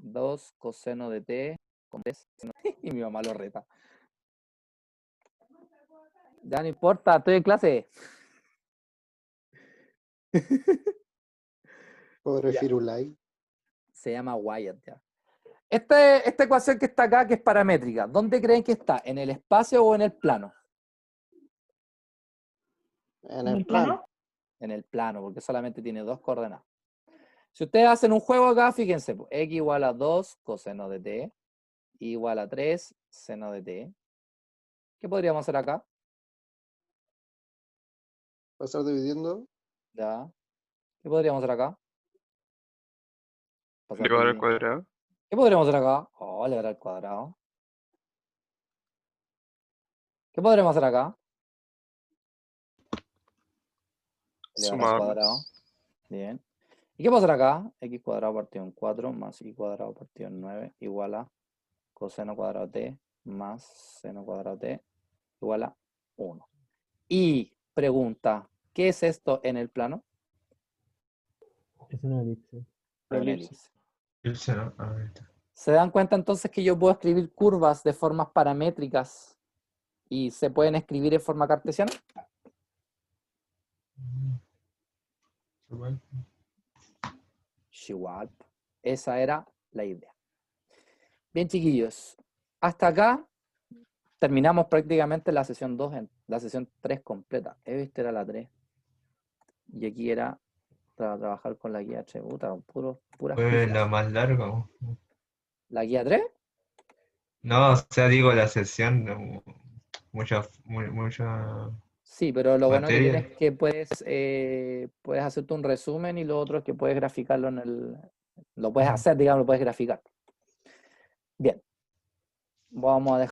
2 coseno de t con 3. Y mi mamá lo reta. Ya no importa, estoy en clase. Pobre Ya. Firulai. Se llama Wyatt ya. Esta ecuación que está acá, que es paramétrica, ¿dónde creen que está? ¿En el espacio o en el plano? En el plano. En el plano, porque solamente tiene 2 coordenadas. Si ustedes hacen un juego acá, fíjense, pues, x igual a 2 coseno de t, igual a 3 seno de t. ¿Qué podríamos hacer acá? Pasar dividiendo. Ya. ¿Qué podríamos hacer acá? Pasar Elevar al dividiendo. cuadrado. ¿Qué podríamos hacer acá? Oh, elevar al cuadrado. ¿Qué podríamos hacer acá? Elevar al Sumarlos. cuadrado. Bien. ¿Y qué puedo hacer acá? X cuadrado partido en 4 más y cuadrado partido en 9 igual a coseno cuadrado t más seno cuadrado t igual a 1. Y pregunta, ¿qué es esto en el plano? Es una elipse. Una elipse. Irse, ¿no? Ah, ahí está. ¿Se dan cuenta entonces que yo puedo escribir curvas de formas paramétricas y se pueden escribir en forma cartesiana? Igual. Igual. Esa era la idea. Bien, chiquillos. Hasta acá terminamos prácticamente la sesión 2, la sesión 3 completa. Esta era la 3. Y aquí era trabajar con la guía 3. Puras Fue pifias. la más larga. ¿No? ¿La guía 3? No, o sea, digo la sesión, no, mucha Sí, pero lo bueno que materia. tienes es que puedes hacerte un resumen y lo otro es que puedes graficarlo en el... Lo puedes hacer, digamos, lo puedes graficar. Bien. Vamos a dejar